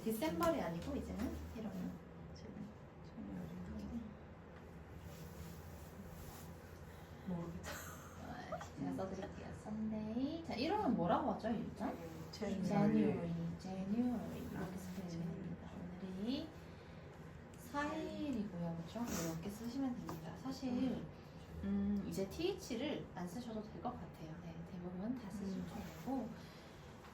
이제 디셈버이 아니고 이제는 이런 모르겠다. 제가 써드릴게요. Sunday. 자, 1월은 뭐라고 하죠, 일단? January. January 이렇게 쓰시면 됩니다. 오늘이 4일이고요, 그렇죠? 이렇게 쓰시면 됩니다. 사실 이제 TH를 안 쓰셔도 될 것 같아요. 네, 대부분 다 쓰셔도 되고,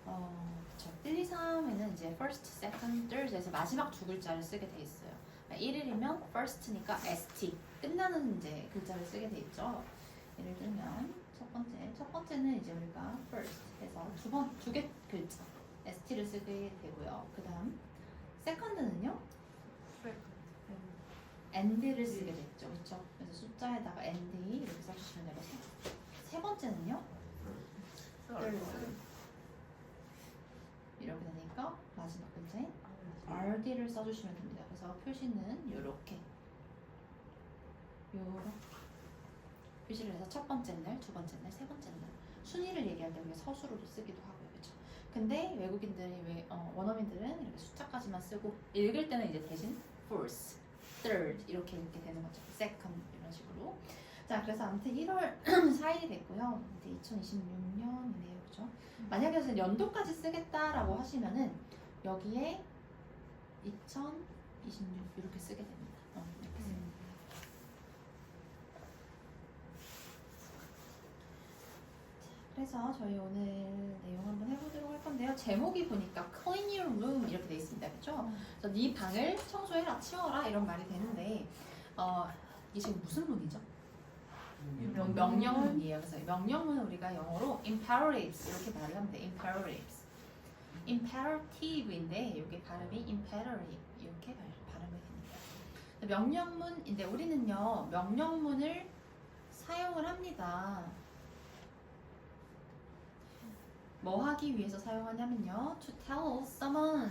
그렇죠. 1, 2, 3에는 이제 first, second, third에서 마지막 두 글자를 쓰게 돼 있어요. 1일이면 first니까 st 끝나는 이제 글자를 쓰게 돼 있죠. 예를 들면 첫 번째는 이제 우리가 first 해서 두 개 글자 st를 쓰게 되고요. 그 다음 second는요 and를 쓰게 됐죠, 그렇죠? 그래서 숫자에다가 and 이렇게 써주시면 되고 세 번째는요 third 이렇게 되니까 마지막 글자인 rd를 써주시면 됩니다. 그래서 표시는 요렇게 표시를 해서 첫 번째 날, 두 번째 날, 세 번째 날 순위를 얘기할 때 우리가 서술로도 쓰기도 하고요, 그렇죠? 근데 외국인들이 원어민들은 이렇게 숫자까지만 쓰고 읽을 때는 이제 대신 fourth, third 이렇게 되는 거죠. second 이런 식으로. 자, 그래서 아무튼 1월 4일이 됐고요. 이제 2026년이네요, 그렇죠? 만약에 여기서 연도까지 쓰겠다라고 하시면은 여기에 2026 이렇게 쓰게 됩니다. 이렇게 쓰게 됩니다. 그래서 저희 오늘 내용 한번 해보도록 할 건데요. 제목이 보니까 clean your room 이렇게 돼 있습니다, 그렇죠? 그래서 네 방을 청소해라, 치워라 이런 말이 되는데 이게 지금 무슨 문이죠? 명령문이에요. 그래서 명령문은 우리가 영어로 imperatives 이렇게 말을 하면 돼. imperatives. imperative인데 이게 발음이 imperative 이렇게 발음이 됩니다. 명령문인데 우리는요 명령문을 사용을 합니다. 뭐 하기 위해서 사용하냐면요 to tell someone.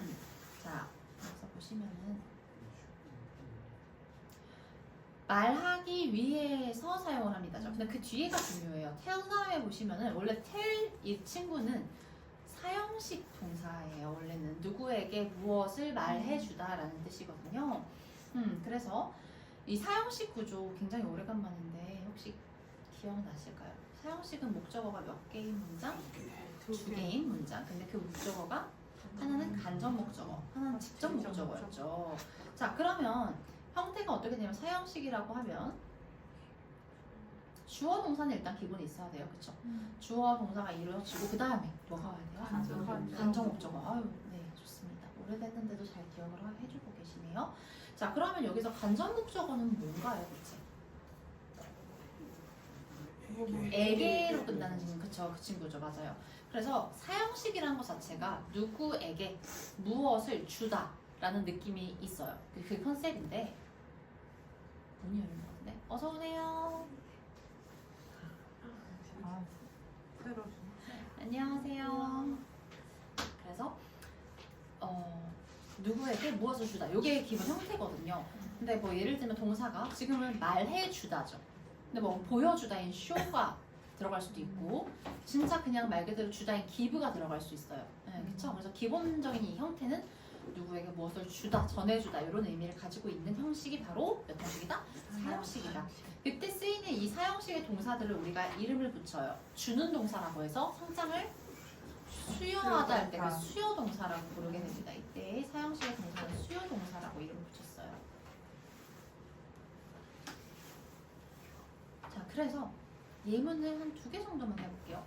자, 여기서 보시면은 말하기 위해서 사용을 합니다. 근데 그 뒤에가 중요해요. tell 다음에 보시면은 원래 tell 이 친구는 사형식 동사예요. 원래는 누구에게 무엇을 말해주다라는 뜻이거든요. 그래서 이 사형식 구조 굉장히 오래간만인데 혹시 기억나실까요? 사형식은 목적어가 몇 개인 문장? 두 개인 문장. 근데 그 목적어가 하나는 간접 목적어, 하나는 직접 목적어였죠. 자, 그러면 형태가 어떻게 되면 사형식이라고 하면 주어 동사는 일단 기본이 있어야 돼요, 그렇죠? 주어 동사가 이루어지고 그 다음에 뭐가 와야 돼요? 간접 목적어. 아유, 네, 좋습니다. 오래됐는데도 잘 기억을 해주고 계시네요. 자, 그러면 여기서 간접 목적어는 뭔가요, 대체? 에게로 끝나는 그쵸, 그 친구죠, 맞아요. 그래서 사형식이라는 것 자체가 누구에게 무엇을 주다라는 느낌이 있어요. 그 컨셉인데 문이 열린 것 같은데 어서 오세요. 안녕하세요. 그래서 누구에게 무엇을 주다 이게 기본 형태거든요. 근데 뭐 예를 들면 동사가 지금은 말해주다죠. 근데 뭐 보여주다인 show가 들어갈 수도 있고 진짜 그냥 말 그대로 주다인 give가 들어갈 수 있어요. 네, 그렇죠? 그래서 기본적인 이 형태는 누구에게 무엇을 주다, 전해주다 이런 의미를 가지고 있는 형식이 바로 몇 형식이다? 사형식이다. 그때 쓰이는 이 사형식의 동사들을 우리가 이름을 붙여요. 주는 동사라고 해서 상장을 수여하다 할 때 그 수여 동사라고 부르게 됩니다. 이때 사형식의 동사는 수여 동사라고 이름을 붙였어요. 자, 그래서 예문을 한 2개 정도만 해볼게요.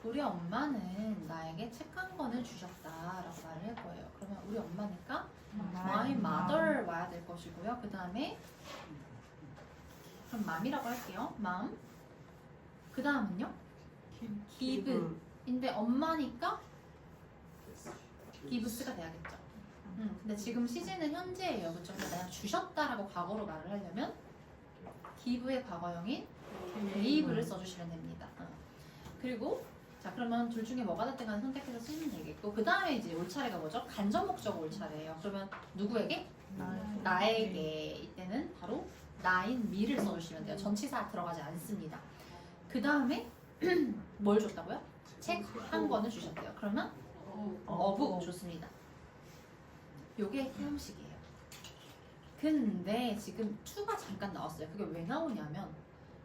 우리 엄마는 나에게 책 한 권을 주셨다라고 말을 할 거예요. 그러면 우리 엄마니까 my mother 와야 될 것이고요. 그 다음에 그럼 mom이라고 할게요. mom. 그 다음은요? give인데 엄마니까 gives가 돼야겠죠. 근데 지금 시제는 현재예요. 그렇죠? 내가 주셨다라고 과거로 말을 하려면 give의 과거형인 gave를 써주시면 됩니다. 그리고 자, 그러면 둘 중에 뭐가 됐든 간에 선택해서 쓰시면 되겠고 그 다음에 이제 올 차례가 뭐죠? 간접 목적어 올 차례예요. 그러면 누구에게? 나에게. 이때는 바로 나인 me를 써주시면 돼요. 전치사 들어가지 않습니다. 그 다음에 뭘 줬다고요? 책 한 권을 주셨대요. 그러면 of 좋습니다. 요게 사형식이에요. 근데 지금 to가 잠깐 나왔어요. 그게 왜 나오냐면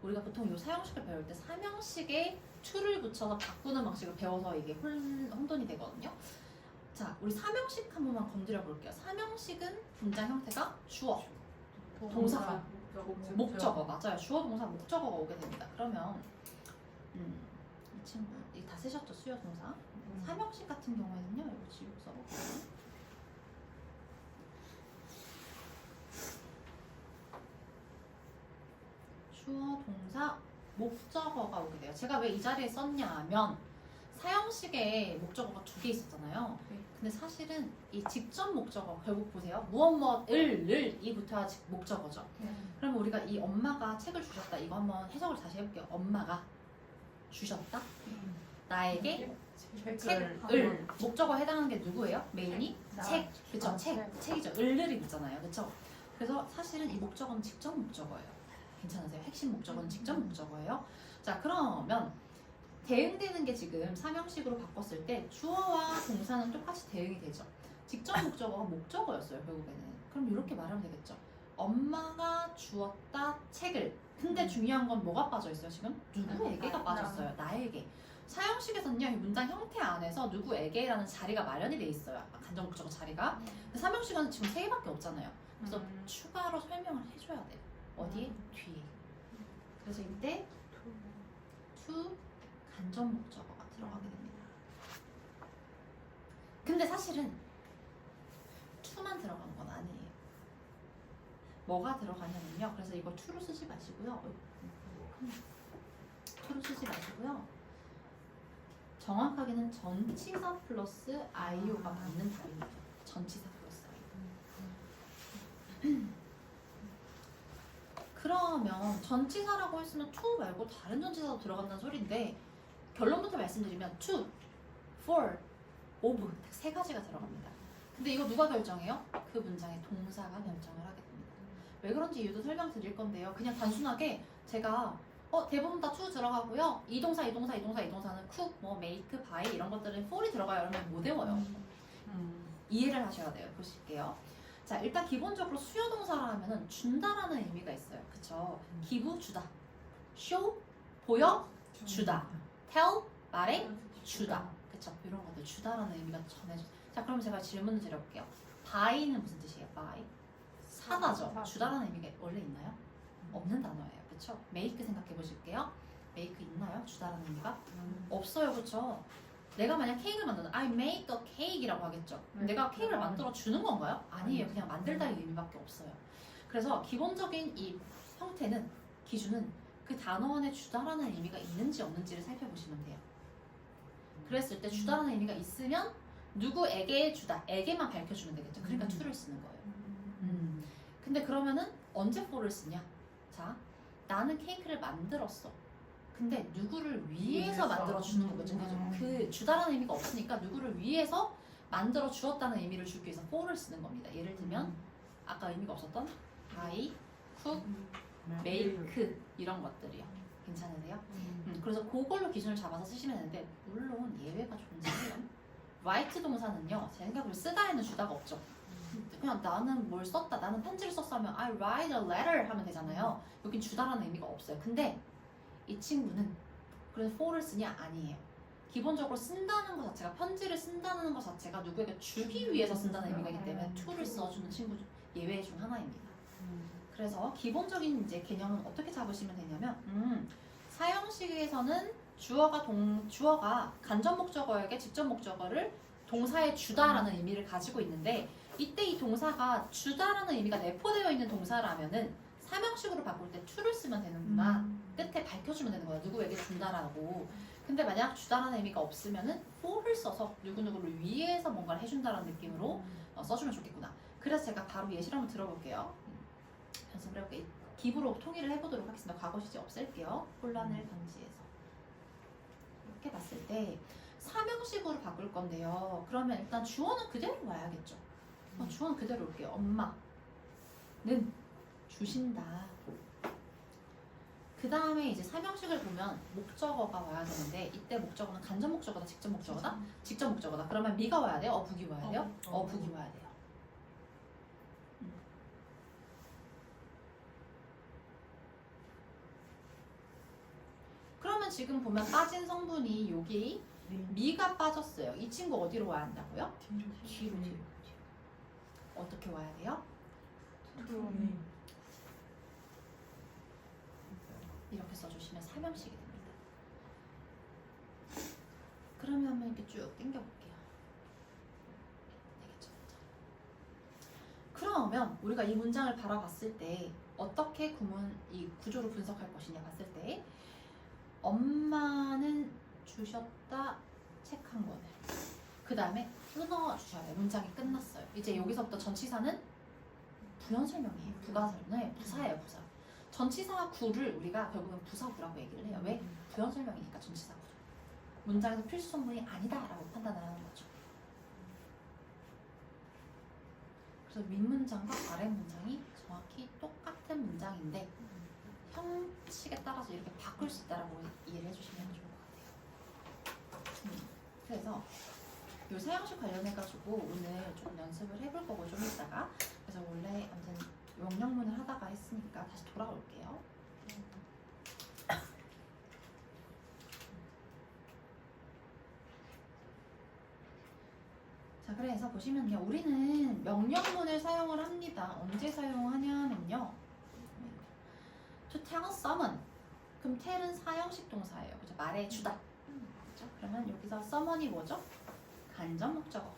우리가 보통 요 사형식을 배울 때 삼형식에 to를 붙여서 바꾸는 방식을 배워서 이게 혼돈이 되거든요. 자, 우리 삼형식 한 번만 건드려 볼게요. 삼형식은 문장 형태가 주어, 동사, 목적어 맞아요. 주어, 동사, 목적어가 오게 됩니다. 그러면 이 친구 이거 다 쓰셨죠? 수요, 동사. 삼형식 같은 경우에는요. 이거 지우고 써볼게요. 주어, 동사, 목적어가 오게 돼요. 제가 왜 이 자리에 썼냐 하면 사형식에 목적어가 두 개 있었잖아요. 네. 근데 사실은 이 직접 목적어 결국 보세요. 무엇 이 붙어야 목적어죠. 그러면 우리가 이 엄마가 책을 주셨다. 이거 한번 해석을 다시 해볼게요. 엄마가 주셨다. 나에게 책을 목적어 해당하는 게 누구예요? 메인이? 책. 그쵸? 책이죠. 을을이 있잖아요. 그쵸? 그래서 사실은 이 목적어는 직접 목적어예요. 괜찮으세요? 핵심 목적어는 직접 목적어예요. 자, 그러면 대응되는 게 지금 삼형식으로 바꿨을 때 주어와 동사는 똑같이 대응이 되죠. 직접 목적어가 목적어였어요, 결국에는. 그럼 이렇게 말하면 되겠죠. 엄마가 주었다 책을. 근데 중요한 건 뭐가 빠져 있어요, 지금? 누구에게가 빠졌어요. 나에게. 사형식에서는요, 이 문장 형태 안에서 누구에게라는 자리가 마련이 돼 있어요. 간접 목적어 자리가. 근데 삼형식은 지금 세 개밖에 없잖아요. 그래서 추가로 설명을 해줘야 돼요. 어디에? 뒤에. 그래서 이때 to 간접 목적어가 들어가게 됩니다. 근데 사실은 to만 들어간 건 아니에요. 뭐가 들어가냐면요. 그래서 이거 to로 쓰지 마시고요. to로 쓰지 마시고요. 정확하게는 전치사 플러스 IO가 맞는 답입니다. 전치사 플러스 IO. 그러면 전치사라고 했으면 to 말고 다른 전치사도 들어간다는 소리인데 결론부터 말씀드리면 to, for, of 세 가지가 들어갑니다. 근데 이거 누가 결정해요? 그 문장의 동사가 결정을 하게 됩니다. 왜 그런지 이유도 설명드릴 건데요. 그냥 단순하게 제가 대부분 다 to 들어가고요. 이 동사는 cook, 뭐 make, buy 이런 것들은 for이 들어가요. 그러면 못 외워요. 이해를 하셔야 돼요. 보실게요. 자, 일단 기본적으로 수요 동사라 하면은 준다라는 의미가 있어요. 그쵸? give, 주다. show, 보여, 주다. tell, 말해, 주다. 그쵸? 이런 것들 주다라는 의미가 전해져. 자, 그럼 제가 질문을 드려볼게요. buy는 무슨 뜻이에요? buy? 사다죠. 주다라는 의미가 원래 있나요? 없는 단어예요. 그쵸? make 생각해 보실게요. make 있나요? 주다라는 의미가? 없어요. 그쵸? 내가 만약 케이크를 만드는 I make a cake이라고 하겠죠. 내가 케이크를 만들어 주는 건가요? 아니에요. 그냥 만들다의 의미밖에 없어요. 그래서 기본적인 이 형태는 기준은 그 단어 안에 주다라는 의미가 있는지 없는지를 살펴보시면 돼요. 그랬을 때 주다라는 의미가 있으면 누구에게 주다, 에게만 밝혀주면 되겠죠. 그러니까 to를 쓰는 거예요. 근데 그러면은 언제 for를 쓰냐? 자, 나는 케이크를 만들었어. 근데 누구를 위해서 만들어 주는 거거든요. 그 주다라는 의미가 없으니까 누구를 위해서 만들어 주었다는 의미를 주기 위해서 for를 쓰는 겁니다. 예를 들면 아까 의미가 없었던 buy, cook, make 이런 것들이요. 괜찮으세요? 그래서 그걸로 기준을 잡아서 쓰시면 되는데 물론 예외가 존재해요. write 동사는요. 제 생각으로 쓰다에는 주다가 없죠. 그냥 나는 뭘 썼다, 나는 편지를 썼어 하면 I write a letter 하면 되잖아요. 여긴 주다라는 의미가 없어요. 근데 이 친구는 그래서 for를 쓰냐? 아니에요. 기본적으로 쓴다는 것 자체가 편지를 쓴다는 것 자체가 누구에게 주기 위해서 쓴다는 의미가 있기 때문에 to를 써주는 친구 예외 중 하나입니다. 그래서 기본적인 이제 개념은 어떻게 잡으시면 되냐면 사형식에서는 주어가 간접 목적어에게 직접 목적어를 동사에 주다라는 의미를 가지고 있는데 이때 이 동사가 주다라는 의미가 내포되어 있는 동사라면은 삼형식으로 바꿀 때 to를 쓰면 되는구나. 끝에 밝혀주면 되는 거야. 누구에게 준다라고. 근데 만약 주다라는 의미가 없으면은 for를 써서 누구누구를 위해서 뭔가를 해준다라는 느낌으로 써주면 좋겠구나. 그래서 제가 바로 예시를 한번 들어볼게요. 연습을 해볼게요. 기부로 통일을 해보도록 하겠습니다. 과거 시제 없앨게요. 혼란을 방지해서. 이렇게 봤을 때 삼형식으로 바꿀 건데요. 그러면 일단 주어는 그대로 와야겠죠. 주어는 그대로 올게요. 엄마는 주신다. 그 다음에 이제 삼형식을 보면 목적어가 와야 되는데 이때 목적어는 간접 목적어다, 직접 목적어다? 직접 목적어다. 그러면 미가 와야 돼요? 어북이 와야 돼요? 어북이 와야 돼요. 지금 보면 빠진 성분이 여기 미가 빠졌어요. 이 친구 어디로 와야 한다고요? 뒤로. 어떻게 와야 돼요? 이렇게 써주시면 삼형식이 됩니다. 그러면 한번 이렇게 쭉 당겨볼게요. 되겠죠? 그러면 우리가 이 문장을 바라봤을 때 어떻게 이 구조를 분석할 것이냐 봤을 때 엄마는 주셨다 책 한 권을 그 다음에 끊어주셔야 돼요. 문장이 끝났어요. 이제 여기서부터 전치사는 부연 설명이에요. 부사예요. 부사. 전치사 구를 우리가 결국은 부사구라고 얘기를 해요. 왜? 부연 설명이니까 전치사 구. 문장에서 필수 성분이 아니다라고 판단을 하는 거죠. 그래서 윗문장과 아랫문장이 정확히 똑같은 문장인데 형식에 따라서 이렇게 바꿀 수 있다라고 이해를 해주시면 좋을 것 같아요. 그래서 요 사형식 관련해가지고 오늘 조금 연습을 해볼 거고 좀 이따가 그래서 원래 아무튼 명령문을 하다가 했으니까 다시 돌아올게요. 자, 그래서 보시면요. 우리는 명령문을 사용을 합니다. 언제 사용하냐면요. To tell someone. 그럼 tell은 사형식 동사예요. 그죠? 말해주다. 그죠? 그러면 여기서 someone이 뭐죠? 간접 목적어.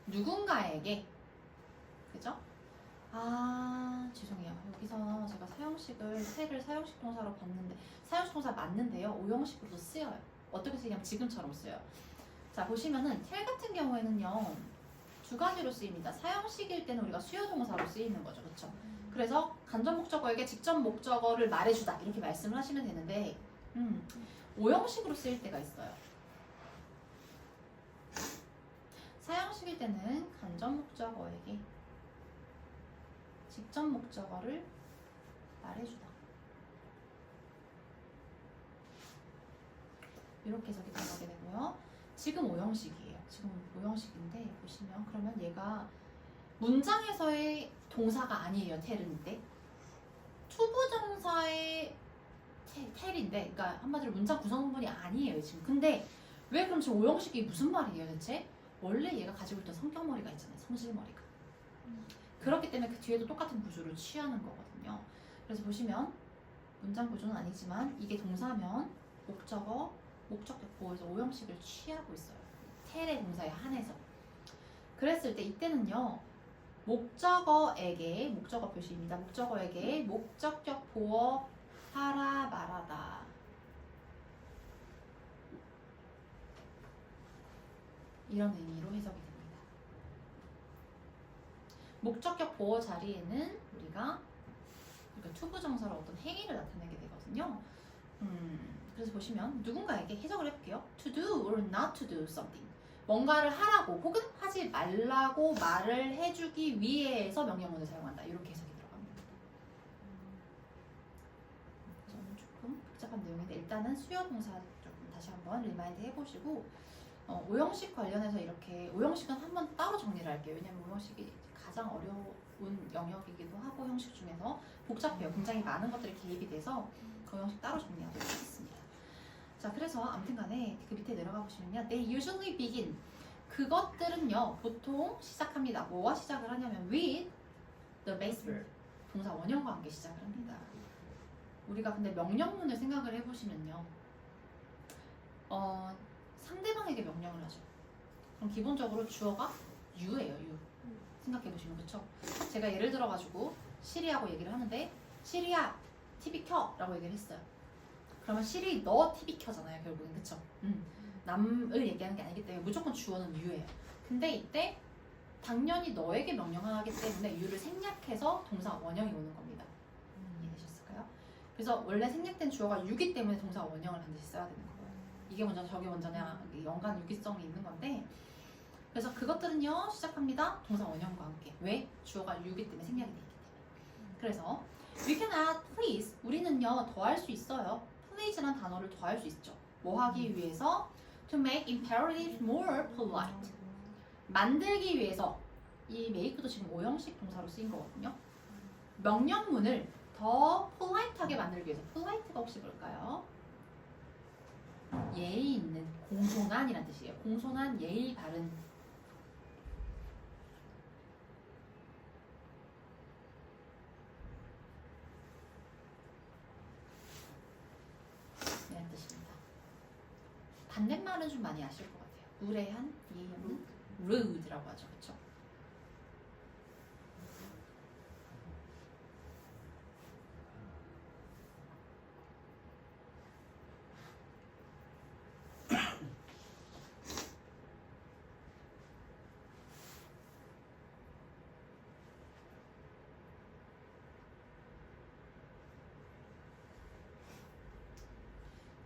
누군가에게. 그죠? 아, 죄송해요. 여기서 제가 사형식을 tell을 사형식 동사로 봤는데 사형식 동사 맞는데요. 오형식으로도 쓰여요. 어떻게 쓰냐면 지금처럼 쓰여요. 자, 보시면은 tell 같은 경우에는요. 두 가지로 쓰입니다. 사형식일 때는 우리가 수요 동사로 쓰이는 거죠. 그렇죠? 그래서 간접 목적어에게 직접 목적어를 말해주다 이렇게 말씀을 하시면 되는데 오형식으로 쓰일 때가 있어요. 사형식일 때는 간접 목적어에게 직접 목적어를 말해주다 이렇게 해석이 들어가게 되고요. 지금 오형식이에요. 지금 오형식인데 보시면 그러면 얘가 문장에서의 동사가 아니에요. 텔인데 투부정사의 텔인데 그러니까 한마디로 문장 구성부분이 아니에요. 지금 근데 왜 그럼 지금 오형식이 무슨 말이에요 대체? 원래 얘가 가지고 있던 성격머리가 있잖아요. 성질머리가 그렇기 때문에 그 뒤에도 똑같은 구조를 취하는 거거든요. 그래서 보시면 문장 구조는 아니지만 이게 동사면 목적어, 목적격 보호에서 오형식을 취하고 있어요. 텔의 동사에 한해서. 그랬을 때 이때는요. 목적어에게 목적어 표시입니다. 목적어에게 목적격 보어 하라 말하다. 이런 의미로 해석이 됩니다. 목적격 보어 자리에는 우리가 투부정사로 어떤 행위를 나타내게 되거든요. 그래서 보시면 누군가에게 해석을 해볼게요. To do or not to do something. 뭔가를 하라고 혹은 하지 말라고 말을 해주기 위해서 명령문을 사용한다. 이렇게 해석이 들어갑니다. 저는 조금 복잡한 내용인데 일단은 수요 동사 조금 다시 한번 리마인드 해보시고 오형식 관련해서 이렇게 오형식은 한번 따로 정리를 할게요. 왜냐면 오형식이 가장 어려운 영역이기도 하고 형식 중에서 복잡해요. 굉장히 많은 것들이 개입이 돼서 그 형식 따로 정리하도록 하겠습니다. 자, 그래서 아무튼 간에 그 밑에 내려가 보시면요. They usually begin. 그것들은요, 보통 시작합니다. 뭐와 시작을 하냐면 with the base verb. 동사 원형과 함께 시작을 합니다. 우리가 근데 명령문을 생각을 해보시면요. 상대방에게 명령을 하죠. 그럼 기본적으로 주어가 you예요, you. 생각해보시면 그렇죠? 제가 예를 들어가지고 시리하고 얘기를 하는데 시리야, TV 켜! 라고 얘기를 했어요. 그러면 시리 너 TV 켜잖아요 결국엔 그쵸? 남을 얘기하는 게 아니기 때문에 무조건 주어는 you예요. 근데 이때 당연히 너에게 명령하기 때문에 you를 생략해서 동사 원형이 오는 겁니다. 이해되셨을까요? 그래서 원래 생략된 주어가 you이기 때문에 동사 원형을 반드시 써야 되는 거예요. 이게 먼저냐 저게 먼저냐 연관 유기성이 있는 건데 그래서 그것들은요 시작합니다. 동사 원형과 함께. 왜? 주어가 you이기 때문에 생략이 되기 때문에. 그래서 we can add please. 우리는요 더할 수 있어요. please라는 단어를 더할 수 있죠. 뭐 하기 위해서? To make imperative more polite. 만들기 위해서. 이 make도 지금 오형식 동사로 쓰인 거거든요. 명령문을 더 polite하게 만들기 위해서. polite가 혹시 뭘까요? 예의 있는, 공손한이란 뜻이에요. 공손한, 예의 바른. 이란 뜻입니다. 반대말은 좀 많이 아실 것 같아요. 무례한, 예의 없는, rude라고 하죠. 그렇죠?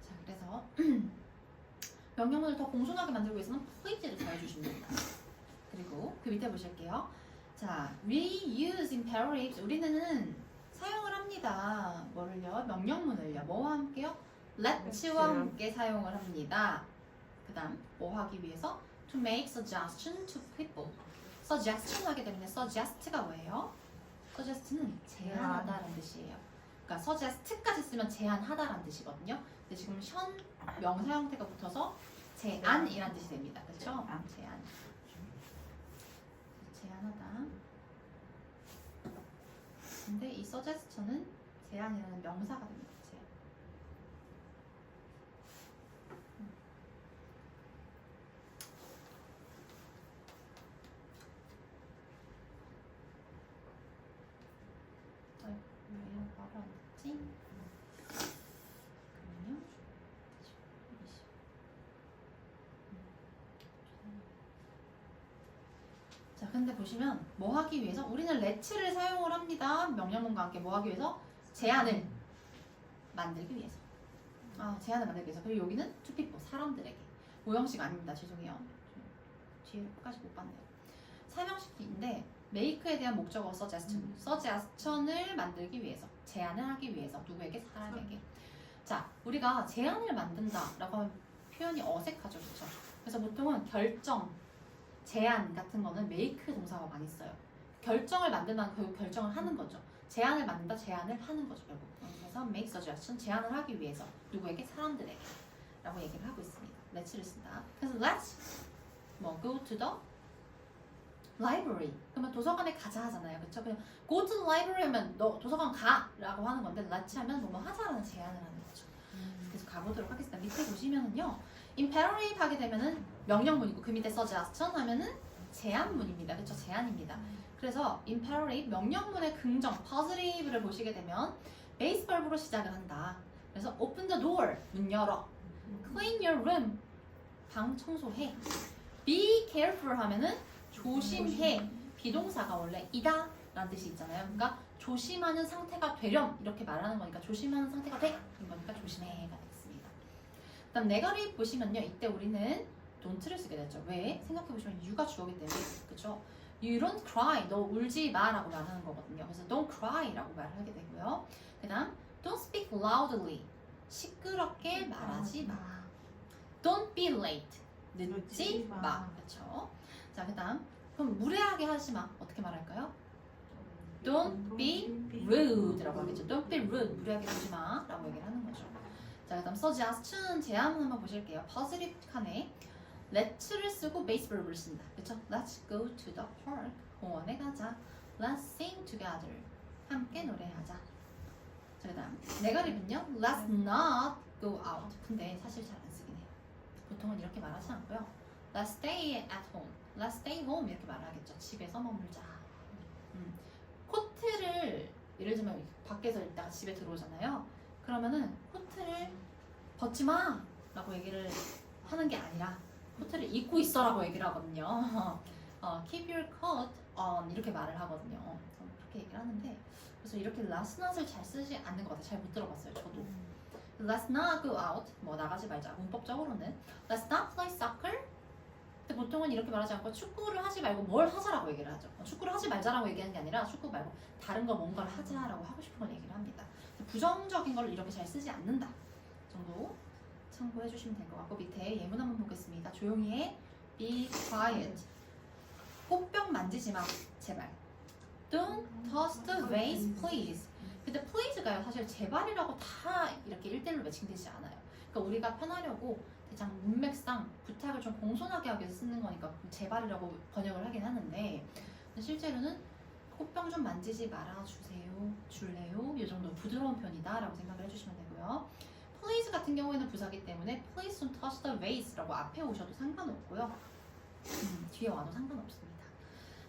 자, 그래서 명령문을 더 공손하게 만들기 위해서는 please를 잘 해주시면 됩니다. 그리고 그 밑에 보실게요. 자, we use imperatives. 우리는 사용을 합니다. 뭐를요? 명령문을요. 뭐와 함께요? let와 함께 사용을 합니다. 그 다음 뭐 하기 위해서? to make suggestion to people. suggestion 하게 되면 suggest가 뭐예요? suggest는 제안하다라는 뜻이에요. 그러니까 suggest까지 쓰면 제안하다라는 뜻이거든요. 근데 지금 현 명사 형태가 붙어서 제안이란 뜻이 됩니다. 그렇죠? 제안. 제안하다. 근데 이 suggestion은 제안이라는 명사가 됩니다. 제안. 왜 이런 말을 안 듣지? 그러면요. 자, 근데 보시면 뭐 하기 위해서? 우리는 let를 사용을 합니다. 명령문과 함께 뭐 하기 위해서? 제안을 만들기 위해서. 제안을 만들기 위해서. 그리고 여기는 to people, 사람들에게. 모형식 아닙니다. 죄송해요. 뒤에까지 못 봤네요. 사명식인데 make에 대한 목적어 suggestion. suggestion을 만들기 위해서. 제안을 하기 위해서. 누구에게? 사람에게. 자, 우리가 제안을 만든다라고 하면 표현이 어색하죠. 그렇죠? 그래서 보통은 결정, 제안 같은 거는 make 동사가 많이 써요. 결정을 만든다는 결국 결정을 하는 거죠. 제안을 만든다, 제안을 하는 거죠. 결국. 그래서 make suggestion, 제안을 하기 위해서. 누구에게? 사람들에게. 라고 얘기를 하고 있습니다. let'를 쓴다. 그래서 let's go to the library. 그러면 도서관에 가자 하잖아요. 그렇죠? 그냥 go to the library 하면 너 도서관 가! 라고 하는 건데 let's 하면 뭐뭐 하자라는 제안을 하는 거죠. 그래서 가보도록 하겠습니다. 밑에 보시면은요. imperative 하게 되면은 명령문이고 그 밑에 suggestion 하면은 제안문입니다. 그렇죠? 제안입니다. 그래서 imperative 명령문의 긍정 positive를 보시게 되면 base verb로 시작을 한다. 그래서 open the door 문 열어. clean your room 방 청소해. be careful 하면은 조심해. 비동사가 원래 이다 라는 뜻이 있잖아요. 그러니까 조심하는 상태가 되렴 이렇게 말하는 거니까 조심하는 상태가 돼 이 거니까 조심해가 되겠습니다. 그다음 네거티브 보시면요. 이때 우리는 don't를 쓰게 됐죠. 왜? 생각해보시면 you가 주어기 때문에 그렇죠? You don't cry. 너 울지 마 라고 말하는 거거든요. 그래서 don't cry 라고 말을 하게 되고요. 그 다음 don't speak loudly. 시끄럽게 말하지 마. Don't be late. 늦지 마. 그렇죠? 자, 그 다음 그럼 무례하게 하지 마. 어떻게 말할까요? Don't be rude라고 하겠죠. Don't be rude. 무례하게 하지 마 라고 얘기를 하는 거죠. 자, 그 다음 suggestion 제안 한번 보실게요. positive 칸에 let'를 쓰고 base verb를 쓴다. 그렇죠? Let's go to the park. 공원에 가자. Let's sing together. 함께 노래하자. 자, 그 다음 negative는요. Let's not go out. 근데 사실 잘 안 쓰긴 해요. 보통은 이렇게 말하지 않고요. Let's stay at home. Let's stay home 이렇게 말하겠죠. 집에서 머물자. 코트를 예를 들면 밖에서 있다가 집에 들어오잖아요. 그러면은 코트를 벗지 마! 라고 얘기를 하는 게 아니라 코트를 입고 있어라고 얘기를 하거든요. Keep your coat on 이렇게 말을 하거든요. 그렇게 얘기를 하는데 그래서 이렇게 let's not을 잘 쓰지 않는 것 같아요. 잘 못 들어봤어요. 저도. Let's not go out. 뭐 나가지 말자. 문법적으로는 Let's not play soccer. 근데 보통은 이렇게 말하지 않고 축구를 하지 말고 뭘 하자라고 얘기를 하죠. 축구를 하지 말자라고 얘기하는 게 아니라 축구 말고 다른 거 뭔가를 하자라고 하고 싶은 걸 얘기를 합니다. 부정적인 걸 이렇게 잘 쓰지 않는다 정도 참고해 주시면 될 것 같고 밑에 예문 한번 보겠습니다. 조용히 해. Be quiet. 꽃병 만지지 마. 제발. Don't toss the vase, please. 근데 please가요 사실 제발이라고 다 이렇게 1대1로 매칭되지 않아요. 그러니까 우리가 편하려고 대장 문맥상 부탁을 좀 공손하게 하기 위해서 쓰는 거니까 제발이라고 번역을 하긴 하는데 실제로는 꽃병 좀 만지지 말아주세요, 줄래요? 이 정도 부드러운 편이다 라고 생각을 해주시면 되고요. Please 같은 경우에는 부사기 때문에 Please don't touch the vase라고 앞에 오셔도 상관없고요. 뒤에 와도 상관없습니다.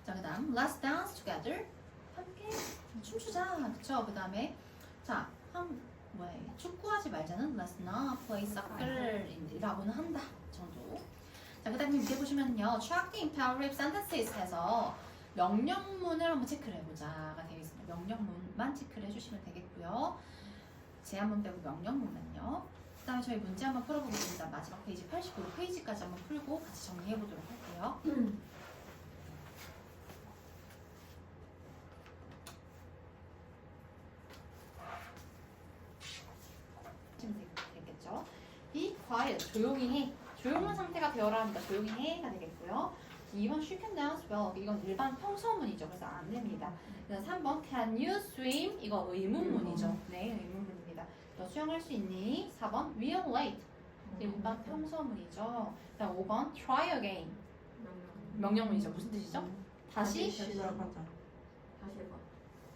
자, 그 다음 Let's dance together. 함께 춤추자. 그쵸? 그 다음에 자, 축구하지 말자는 Let's not play soccer 라고는 한다 정도. 자, 그 다음에 밑에 보시면요 Check the imperative sentences 해서 명령문을 한번 체크를 해보자가 되어 있습니다. 명령문만 체크를 해주시면 되겠고요. 제한문 빼고 명령문만요. 그 다음에 저희 문제 한번 풀어보겠습니다. 마지막 페이지 89페이지까지 한번 풀고 같이 정리해보도록 할게요. 되겠죠? Be quiet, 조용히 해. 조용한 상태가 되어라 하니까 조용히 해가 되겠고요. 2번 she can dance well, 이건 일반 평서문이죠. 그래서 안 됩니다. 3번 can you swim, 이거 의문문이죠. 네, 의문문입니다. 너 수영할 수 있니? 4번 we're late, 일반 평서문이죠. 그다음 5번 try again, 명령문이죠. 무슨 뜻이죠? 다시 시작하자. 다시 해봐.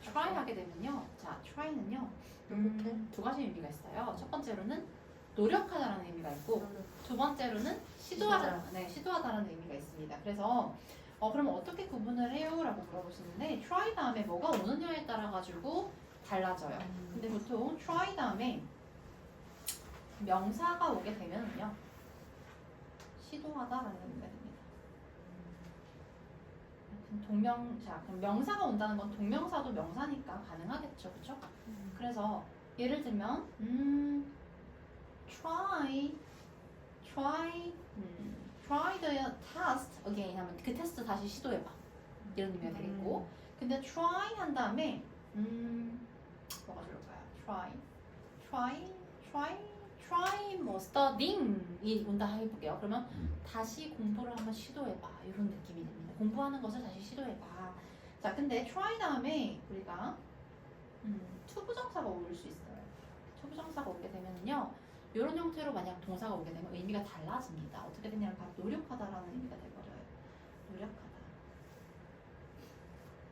try 하게 되면요. 자, try는요. 두 가지 의미가 있어요. 첫 번째로는 노력하다라는 의미가 있고 두 번째로는 시도하다라는 의미가 있습니다. 그래서 그럼 어떻게 구분을 해요? 라고 물어보시는데 try 다음에 뭐가 오느냐에 따라 가지고 달라져요. 근데 보통 try 다음에 명사가 오게 되면요 시도하다라는 의미가 됩니다. 그럼 명사가 온다는 건 동명사도 명사니까 가능하겠죠, 그렇죠? 그래서 예를 들면 try the test again 하면 그 테스트 다시 시도해봐 이런 의미가 되겠고 근데 try 한 다음에 뭐가 좋을까요? try 뭐 studying이 온다 해볼게요. 그러면 다시 공부를 한번 시도해봐 이런 느낌이 됩니다. 공부하는 것을 다시 시도해봐. 자, 근데 try 다음에 우리가 투부정사가 올 수 있어요. 투부정사가 오게 되면요 이런 형태로 만약 동사가 오게 되면 의미가 달라집니다. 어떻게 되냐면 바로 노력하다라는 의미가 돼버려요. 노력하다.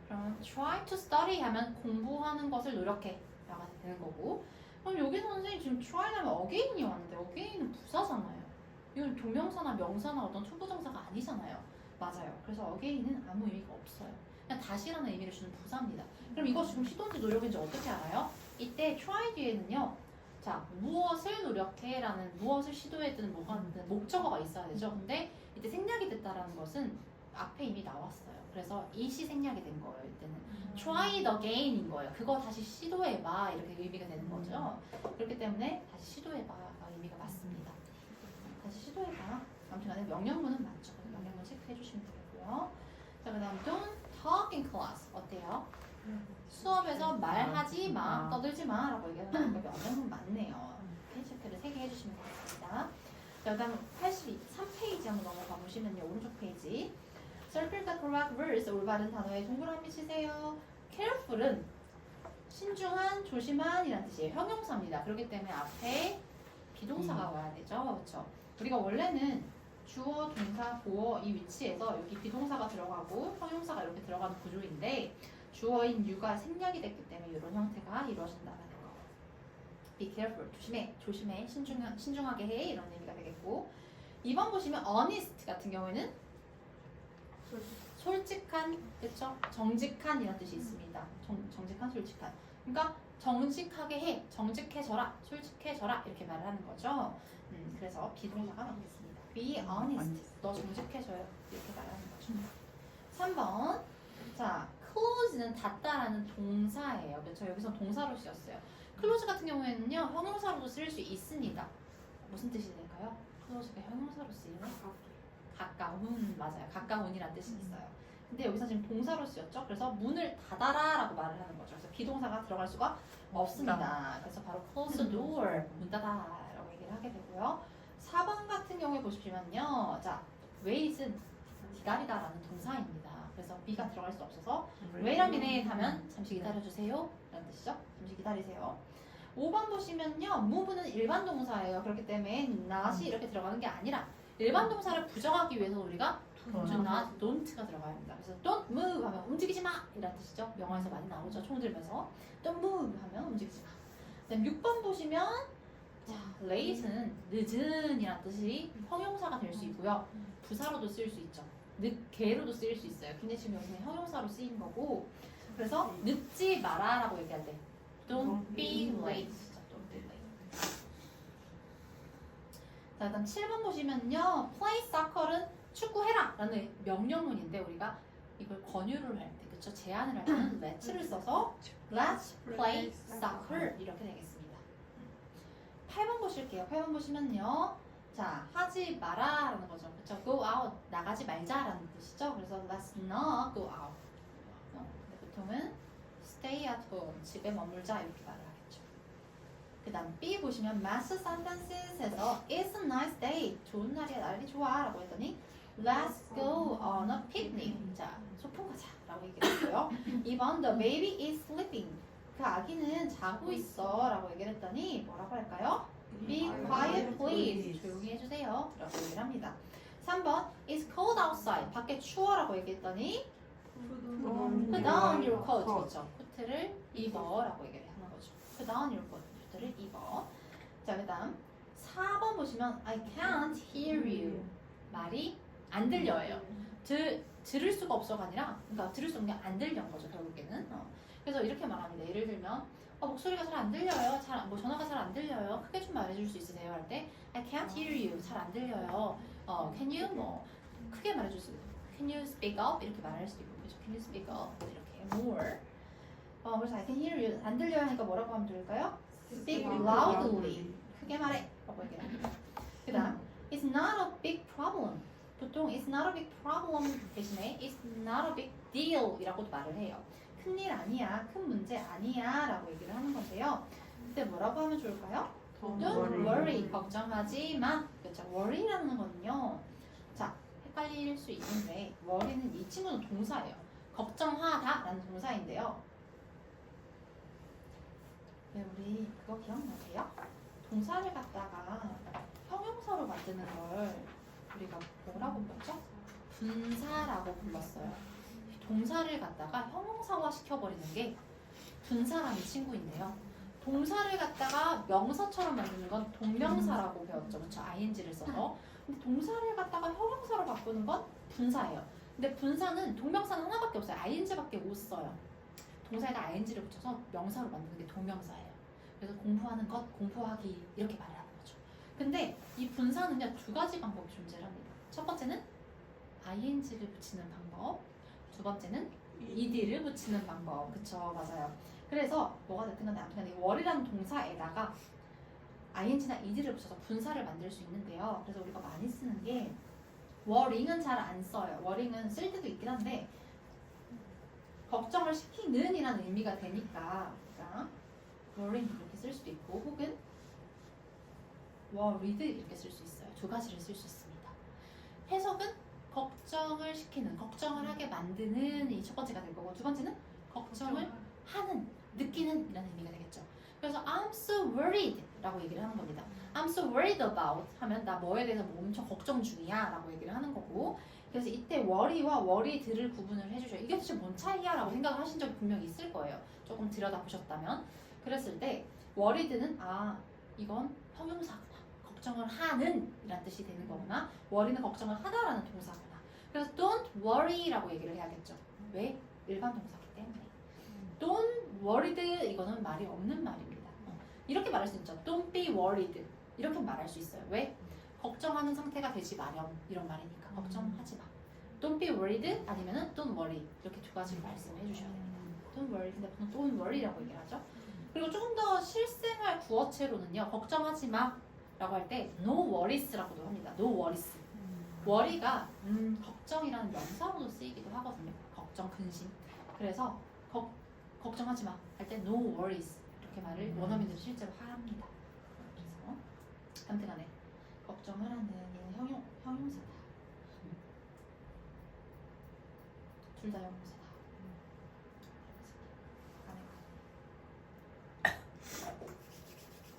그럼 try to study 하면 공부하는 것을 노력해 라가 되는 거고 그럼 여기서 선생님 지금 try 하면 again이 왔는데 again은 부사잖아요. 이건 동명사나 명사나 어떤 투부정사가 아니잖아요. 맞아요. 그래서 again은 아무 의미가 없어요. 그냥 다시라는 의미를 주는 부사입니다. 그럼 이거 지금 시도인지 노력인지 어떻게 알아요? 이때 try 뒤에는요 자, 무엇을 노력해? 라는 무엇을 시도해든 뭐가 목적어가 있어야 되죠. 근데 이때 생략이 됐다라는 것은 앞에 이미 나왔어요. 그래서 it이 생략이 된 거예요. 이때는 try it again인 거예요. 그거 다시 시도해봐 이렇게 의미가 되는 거죠. 그렇기 때문에 다시 시도해봐가 의미가 맞습니다. 다시 시도해봐. 아무튼 간에 명령문은 맞죠. 명령문 체크해 주시면 되고요. 자, 그 다음 don't talk in class 어때요? 수업에서 말하지 마, 떠들지 마 라고 얘기하는 거 명령문 맞네요. 이렇게 체크를 3개 해주시면 되겠습니다. 자, 그 다음 83페이지 한번 넘어가 보시면요. 오른쪽 페이지 Circle the correct words, 올바른 단어에 동그라미 치세요. Careful은 신중한, 조심한 이란 뜻이에요. 형용사입니다. 그렇기 때문에 앞에 비동사가 와야 되죠. 그렇죠? 우리가 원래는 주어, 동사, 보어 이 위치에서 여기 비동사가 들어가고 형용사가 이렇게 들어가는 구조인데 주어인 you가 생략이 됐기 때문에 이런 형태가 이루어진다는 거. Be careful. 조심해. 신중하게 해. 이런 의미가 되겠고 2번 보시면 honest 같은 경우에는 솔직한, 그쵸? 정직한 이런 뜻이 있습니다. 정직한, 솔직한. 그러니까 정직하게 해, 정직해져라, 솔직해져라 이렇게 말을 하는 거죠. 그래서 비동사가 나오겠습니다. Be honest. 너 정직해져요. 이렇게 말하는 거죠. 3번. 자, close는 닫다라는 동사예요. 그렇죠? 여기서 동사로 쓰였어요. close 같은 경우에는요, 형용사로도 쓸 수 있습니다. 무슨 뜻이 될까요? close가 형용사로 쓰이는? 가까운, 맞아요. 가까운이라는 뜻이 있어요. 근데 여기서 지금 동사로 쓰였죠? 그래서 문을 닫아라 라고 말을 하는 거죠. 그래서 비동사가 들어갈 수가 없습니다. 그래서 바로 close the door, 문 닫아 라고 얘기를 하게 되고요. 4번 같은 경우에 보시면요. 자, wait은 기다리다 라는 동사입니다. 그래서 be가 들어갈 수 없어서 wait a minute 하면 잠시 기다려주세요 라는 뜻이죠. 잠시 기다리세요. 5번 보시면요. move는 일반 동사예요. 그렇기 때문에 not이 이렇게 들어가는 게 아니라 일반 동사를 부정하기 위해서 우리가 do not, don't가 들어가야 합니다. 그래서 don't move 하면 움직이지 마 이란 뜻이죠. 영화에서 많이 나오죠. 총 들면서 don't move 하면 움직이지 마. 그다음 6번 보시면 자, late는 늦은 이란 뜻이 형용사가 될 수 있고요. 부사로도 쓰일 수 있죠. 늦게로도 쓰일 수 있어요. 근데 지금 여기는 형용사로 쓰인 거고 그래서 늦지 마라라고 얘기할 때 don't be late. don't be late. 자, 그다음 7번 보시면요. play soccer은 축구해라 라는 명령문인데 우리가 이걸 권유를 할 때, 그쵸? 제안을 할 때는 let's를 써서 let's play soccer 이렇게 되겠습니다. 8번 보실게요. 8번 보시면요. 자, 하지 마라라는 거죠. 그쵸? go out, 나가지 말자라는 뜻이죠. 그래서 let's not go out. 근데 보통은 stay at home, 집에 머물자 이렇게 말을 하겠죠. 그 다음 B 보시면 mass sentences에서 it's a nice day, 좋은 날이야, 날이 좋아 라고 했더니 let's go on a picnic. 자, 소풍 가자 라고 얘기했고요. 2번 the baby is sleeping. 그 아기는 자고 있어 라고 얘기를 했더니 뭐라고 할까요? Be quiet please. 조용히 해주세요 라고 얘기를 합니다. 3번 it's cold outside. 밖에 추워 라고 얘기했더니 put on your coat. 그렇죠. 코트를 입어 라고 얘기를 하는 거죠. put on your coat. 코트를 입어. 자, 그 다음 4번 보시면 I can't hear you. 말이 안 들려요. 들을 수가 없어가 아니라, 그러니까 들을 수 없는 게 안 들려는 거죠, 결국에는. 그래서 이렇게 말합니다. 예를 들면, 목소리가 잘 안 들려요. 전화가 잘 안 들려요. 크게 좀 말해줄 수 있으세요? 할 때, I can't hear you. 잘 안 들려요. Can you 크게 말해줄 수 있어요. Can you speak up? 이렇게 말할 수도 있고, 그죠? Can you speak up? 이렇게 more. 그래서 I can hear you. 안 들려요 하니까 뭐라고 하면 될까요? Speak loudly. 크게 말해. 라고 얘기합니다. 그 다음, it's not a big problem. 보통 it's not a big problem 대신에 it's not a big deal 이라고도 말을 해요. 큰일 아니야, 큰 문제 아니야 라고 얘기를 하는 건데요. 그때 뭐라고 하면 좋을까요? Don't worry, 걱정하지 마. 그렇죠. worry라는 거는요. 자, 헷갈릴 수 있는데 worry는 이 친구는 동사예요. 걱정하다 라는 동사인데요. 네, 우리 그거 기억나세요? 동사를 갖다가 형용사로 만드는 걸 우리가 뭐라고 불렀죠? 분사라고 불렀어요. 동사를 갖다가 형용사화 시켜버리는 게 분사라는 친구인데요. 동사를 갖다가 명사처럼 만드는 건 동명사라고 배웠죠. 그렇죠? ing를 써서. 근데 동사를 갖다가 형용사로 바꾸는 건 분사예요. 근데 분사는 동명사는 하나밖에 없어요. ing밖에 못 써요. 동사에다 ing를 붙여서 명사로 만드는 게 동명사예요. 그래서 공부하는 것, 공부하기 이렇게 말을 하는 거죠. 근데 이 분사는요, 두 가지 방법이 존재를 합니다. 첫 번째는 ing를 붙이는 방법, 두 번째는 ed를 붙이는 방법. 그쵸, 맞아요. 그래서 뭐가 됐든 간에 아무튼 wor이라는 동사에다가 ing나 ed를 붙여서 분사를 만들 수 있는데요. 그래서 우리가 많이 쓰는 게 worrying은 잘 안 써요. worrying은 쓸 때도 있긴 한데 걱정을 시키는 이라는 의미가 되니까 worrying 이렇게 쓸 수도 있고 혹은 worried 이렇게 쓸 수 있어요. 두 가지를 쓸 수 있습니다. 해석은 걱정을 시키는, 걱정을 하게 만드는 이 첫 번째가 될 거고 두 번째는 걱정을 하는, 느끼는 이라는 의미가 되겠죠. 그래서 I'm so worried 라고 얘기를 하는 겁니다. I'm so worried about 하면 나 뭐에 대해서 뭐 엄청 걱정 중이야 라고 얘기를 하는 거고 그래서 이때 worry와 worried를 구분을 해주셔요. 이게 도대체 뭔 차이야 라고 생각을 하신 적이 분명히 있을 거예요. 조금 들여다보셨다면 그랬을 때 worried는 이건 형용사구나. 걱정을 하는 이란 뜻이 되는 거구나. worry는 걱정을 하다라는 동사구나. 그래서 don't worry 라고 얘기를 해야겠죠. 왜? 일반 동사기 때문에. don't worried 이거는 말이 없는 말입니다. 이렇게 말할 수 있죠. don't be worried 이렇게 말할 수 있어요. 왜? 걱정하는 상태가 되지 마렴 이런 말이니까 걱정하지 마. don't be worried 아니면은 don't worry 이렇게 두 가지를 말씀을 해주셔야 됩니다. don't worry 근데 보통 don't worry라고 얘기를 하죠. 그리고 조금 더 실생활 구어체로는요. 걱정하지 마 라고 할 때 no worries라고도 합니다. no worries. worry가 걱정이라는 명사로도 쓰이기도 하거든요. 걱정, 근심. 그래서 걱정하지 마 할 때 no worries 이렇게 말을 원어민들이 실제로 합니다. 그래서 아무튼 간에 걱정을 하는 얘는 형용사다. 둘 다 형용사다.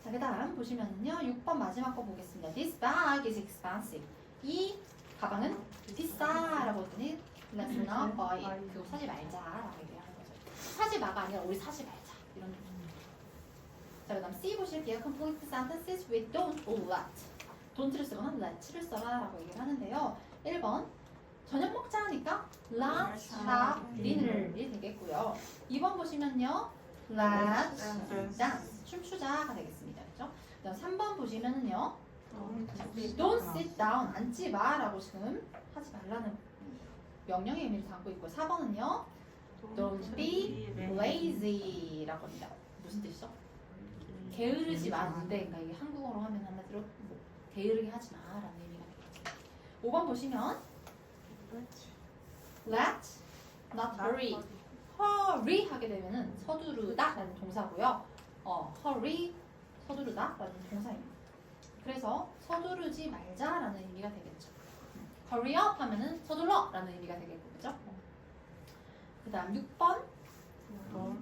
자, 그 다음 보시면요. 6번 마지막 거 보겠습니다. This bag is expensive. 이 가방은 비싸라고 했더니 let's not buy it. 그거 사지 말자라고 얘기하는 거죠. 사지 마가 아니라 우리 사지 말자. 이런 느낌. 자, 그 다음 C 보실게요. Complete sentences with don't or let. don't를 쓰거나 let를 써라라고 얘기를 하는데요. 1번 저녁 먹자 하니까 let's have dinner이 되겠고요. 2번 보시면요. let's dance. 춤추자가 되겠습니다. 그렇죠? 그다음 3번 보시면은요. don't sit down. 앉지 마라고 지금 하지 말라는 명령의 의미를 담고 있고 4번은요. don't be lazy라고 합니다. 무슨 뜻이죠? 게으르지만 안 돼. 그러니까 이게 한국어로 하면 한마디로 뭐 게으르게 하지 마라는 의미가 되겠죠. 5번 보시면 let not hurry. hurry 하게 되면은 서두르다라는 동사고요. hurry 서두르다라는 동사입니다. 그래서 서두르지 말자라는 의미가 되겠죠. hurry up 하면은 서둘러라는 의미가 되겠고, 그죠? 그다음 6번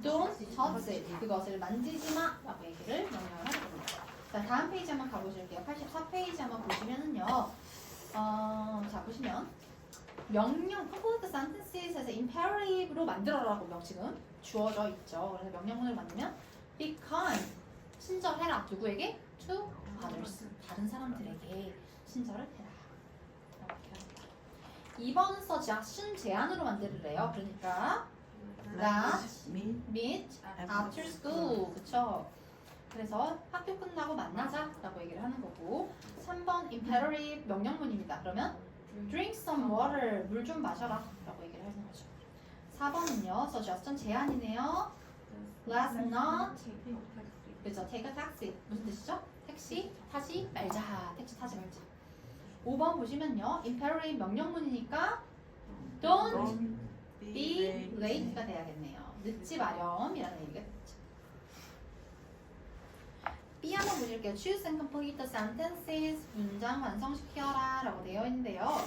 don't touch it. 그것을 만지지 마라고 얘기를 명령을 하는 겁니다. 자, 다음 페이지 한번 가보실게요. 84페이지 한번 보시면은요. 자, 보시면 명령 complete sentences에서 imperative로 만들어라고 지금 주어져 있죠. 그래서 명령문을 만들면 be kind. 친절해라. 누구에게? to others. 다른 사람들에게 친절을 해라. 이렇게 합니다. 2번은 suggestion 제안으로 만들으래요. 그러니까 let's meet after school. 그쵸? 그래서 학교 끝나고 만나자라고 얘기를 하는 거고 3번 imperative 명령문입니다. 그러면 drink some water. 물 좀 마셔라 라고 얘기를 하는 거죠. 4번은요. suggestion 제안이네요. let's not 그죠? take a taxi. 무슨 뜻이죠? 택시 타지 말자. 택시 타지 말자. 5번 보시면요. imperative 명령문이니까 don't be late가 돼야겠네요. 늦지 마렴이라는 얘기가 되죠. B 한번 보실게요. Choose and complete the sentences. 문장 완성시켜라 라고 되어 있는데요.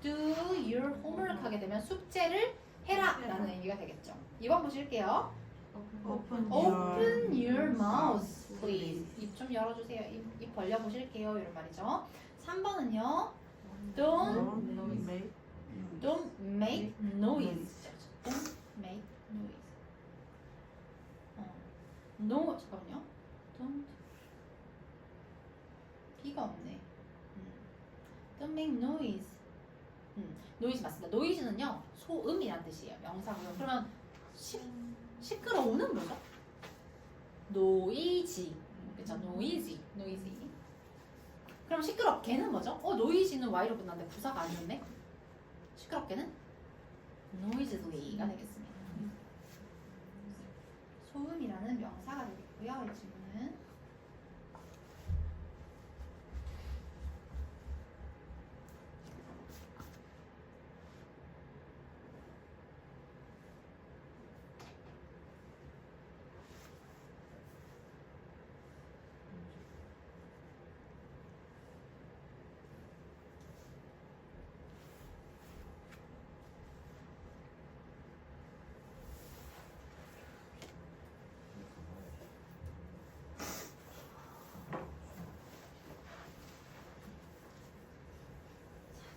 Do your homework 하게 되면 숙제를 해라 라는 의미가 되겠죠. 2번 보실게요. Open your mouth, please. 입 좀 열어주세요. 입 벌려 보실게요. 이런 말이죠. 3번은요. Don't make noise. Don't make noise. No, 잠깐만요. Don't. B가 없네. Don't make noise. noise 맞습니다. noise는요. 소음이란 뜻이에요. 명사고요. 그러면 시끄러우는 뭐죠? noisy. 그렇죠? noisy. 그럼 시끄럽게는 뭐죠? noisy는 y로 끝났는데 부사가 아니었네. 시끄럽게는 noisely가 되겠습니다. 소음이라는 명사가 되겠고요. 이 질문은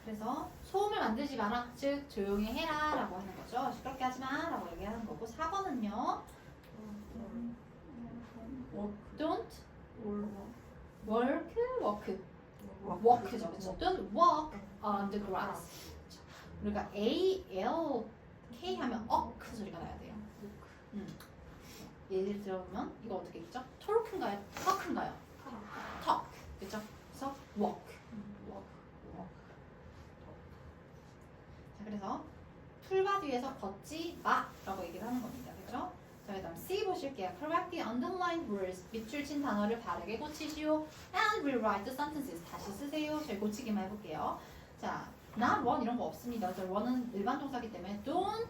그래서 소음을 만들지 마라, 즉 조용히 해라 라고 하는 거죠. 시끄럽게 하지 마 라고 얘기하는 거고 4번은요. Don't walk죠. 그렇죠? Don't walk on the grass. 그러니까 A-L-K 하면 억 소리가 나야 돼요. 예를 들어보면 이거 어떻게 있죠? talk인가요? talk인가요? talk. 그렇죠? 그래서 walk. 자, 그래서 풀밭 위에서 걷지 마라고 얘기를 하는 겁니다. 그렇죠? 자, 그다음 C 보실게요. Correct the underlined words. 밑줄 친 단어를 바르게 고치시오. And rewrite the sentences. 다시 쓰세요. 저희 고치기만 해볼게요. 자, not run 이런 거 없습니다. 저 run은 일반 동사기 때문에 don't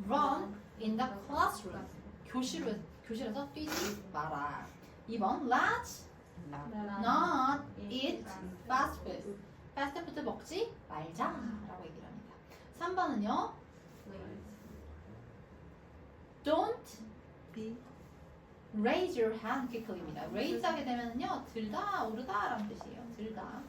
run in the classroom. 교실에서 뛰지 마라. 2번 let's not eat fast food. 패스트푸드 먹지 말자라고 얘기를 합니다. 3번은요. Don't raise your hand quickly입니다. raise 하게 되면요 들다 오르다 라는 뜻이에요. 들다.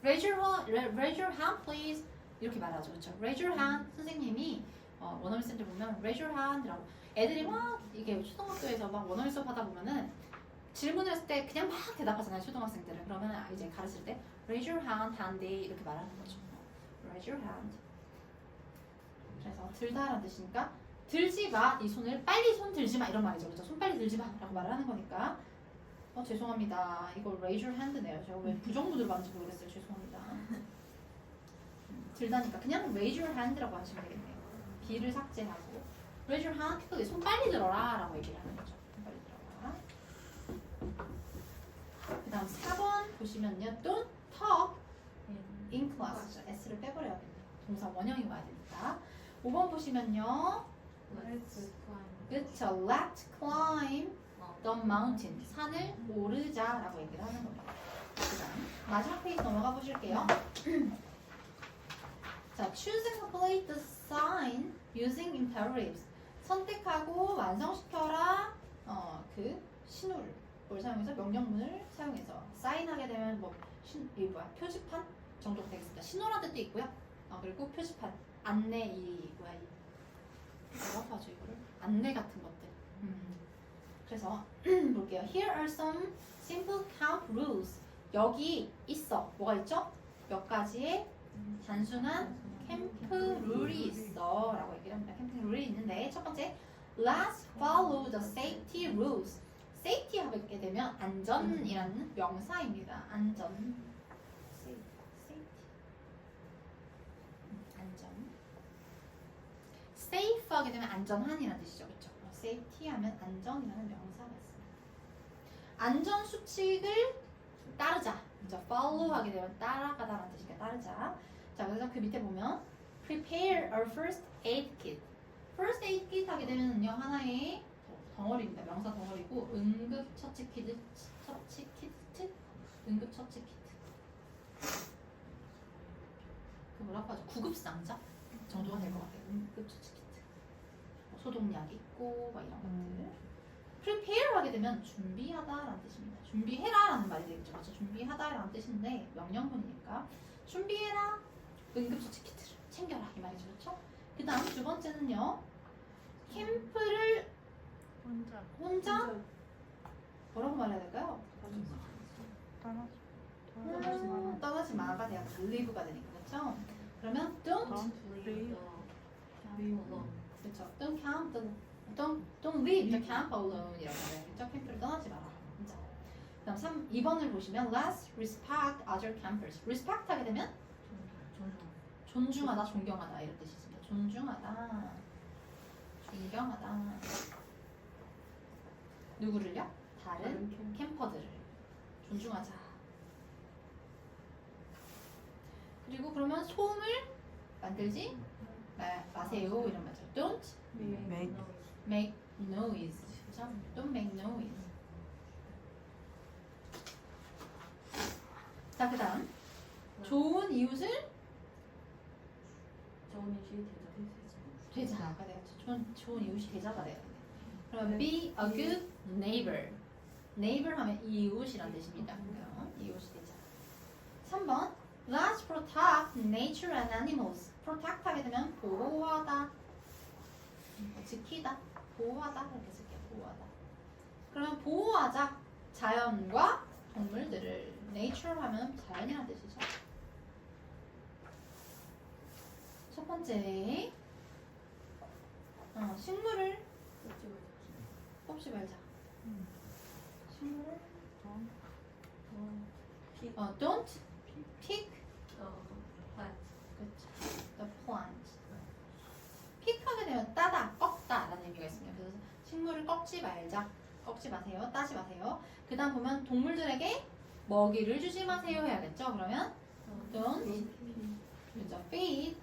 raise your hand please 이렇게 말하죠. 그렇죠? raise your hand 선생님이 원어민 쌤들 보면 raise your hand라고 애들이 막 이게 초등학교에서 막 원어민 수업 하다 보면은 질문을 했을 때 그냥 막 대답하잖아요. 초등학생들은. 그러면 이제 가르칠 때 raise your hand handy 이렇게 말하는 거죠. raise your hand. 그래서 들다라는 뜻이니까 들지 마. 이 손을 빨리 손 들지 마 이런 말이죠. 그렇죠? 손 빨리 들지 마라고 말을 하는 거니까 죄송합니다. 이거 raise your hand네요. 제가 왜 부정문으로 봤는지 모르겠어요. 죄송합니다. 들다니까 그냥 raise your hand라고 하시면 되겠네요. B를 삭제하고 raise your hand quickly 손 빨리 들어라 라고 얘기를 하는 거죠. 손 빨리 들어라. 그 다음 4번 보시면요. Don't talk in class. S를 빼버려야겠네요. 동사 원형이 와야 됩니다. 5번 보시면요. 그쵸. Let's climb the mountain. 산을 오르자라고 얘기를 하는 겁니다. 그 다음 마지막 페이지 넘어가 보실게요. 자, choose and complete the sign using imperatives. 선택하고 완성시켜라. 그 신호를 뭘 사용해서 명령문을 사용해서 사인하게 되면 이 표지판 정도가 되겠습니다. 신호라는 뜻도 있고요. 그리고 표지판 안내 이 뭐라고 하죠 이거를 안내 같은 것들. 그래서 볼게요. Here are some simple count rules. 여기 있어. 뭐가 있죠? 몇 가지의 단순한 캠프 룰이 있어 라고 얘기를 합니다. 캠핑 룰이 있는데 첫 번째 Let's follow the safety rules. safety 하게 되면 안전이라는 명사입니다. 안전 safety 안전 safe 하게 되면 안전한이라는 뜻이죠. 그렇죠? safety 하면 안전이라는 명사가 있습니다. 안전 수칙을 따르자. 그렇죠? follow 하게 되면 따라가다라는 뜻이니까 따르자. 자, 그래서 그 밑에 보면 prepare a first aid kit. first aid kit 하게 되면요 하나의 덩어리입니다. 명사 덩어리고 응급처치 키트, 응급처치 키트. 그 뭐라고 하죠? 구급상자 정도가 될 것 같아요. 응급처치 키트. 소독약 있고 막 이런 것들. prepare 하게 되면 준비하다라는 뜻입니다. 준비해라라는 말이 되겠죠. 그렇죠? 준비하다라는 뜻인데 명령문이니까 준비해라. 응급처치 키트를 챙겨라 이 말이죠. 그렇죠? 그 다음 두 번째는요. 캠프를 혼자 뭐라고 말해야 될까요? 떠나지 마가 돼야 live가 되니까 그렇죠? 그러면 don't 그렇죠? don't leave the camp alone 이라고 말해요. 그렇죠? 캠프를 떠나지 마라. 혼자. 그다음 2번을 보시면 let's respect other campers. respect 하게 되면 존중하다, 존경하다 이런 뜻이 있습니다. 존중하다, 존경하다. 누구를요? 다른 캠퍼들을 존중하자. 그리고 그러면 소음을 만들지 마세요 이런 말이죠. Don't make noise. 그렇죠? Don't make noise. 자, 그다음 좋은 이웃을 되자가 돼야죠. 좋은 이웃이 되자가 돼야 돼. 그럼 be a good neighbor. neighbor 하면 이웃이란 뜻입니다. 이웃이 되자. 3번 Let's protect nature and animals. protect 하게 되면 보호하다, 지키다, 보호하다 이렇게 쓸게요. 보호하다. 그러면 보호하자 자연과 동물들을. nature 하면 자연이란 뜻이죠. 첫 번째 식물을 뽑지 말자. 식물을 don't pick 그렇죠. the plant. pick하게 되면 따다, 꺾다 라는 의미가 있습니다. 그래서 식물을 꺾지 말자, 꺾지 마세요, 따지 마세요. 그 다음 보면 동물들에게 먹이를 주지 마세요 해야겠죠. 그러면 don't 그렇죠. feed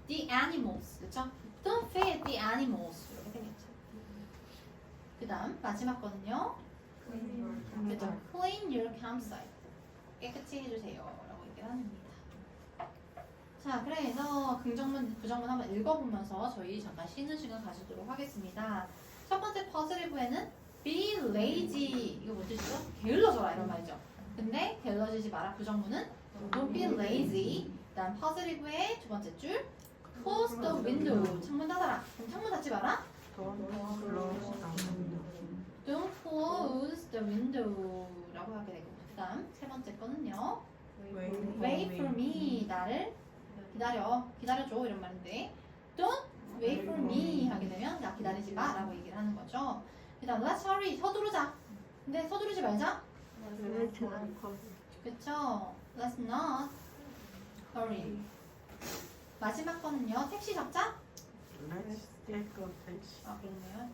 the animals. 그렇죠? Don't feed the animals. 이렇게 되겠죠. 그 다음 마지막 거는요. 그렇죠. Clean your campsite. 깨끗이 해주세요. 라고 얘기를 합니다. 자, 그래서 긍정문, 부정문 한번 읽어보면서 저희 잠깐 쉬는 시간 가지도록 하겠습니다. 첫 번째 positive에는 be lazy. 이거 뭔 뜻이죠? 게을러져라 이런 말이죠. 근데 게을러지지 마라. 부정문은 don't be lazy. 다음 positive의 두 번째 줄 close the window. 창문 닫아라. 그럼 창문 닫지 마라. Don't close the window 라고 하게 되고, 그 다음 세 번째 거는요 wait for me. 나를 기다려줘 이런 말인데 don't wait for me 하게 되면 나 기다리지 마 라고 얘기를 하는 거죠. 그 다음 let's hurry. 서두르자. 근데 서두르지 말자. 그쵸? let's not hurry. 마지막 거는요 택시 잡자. 아, 그렇네요.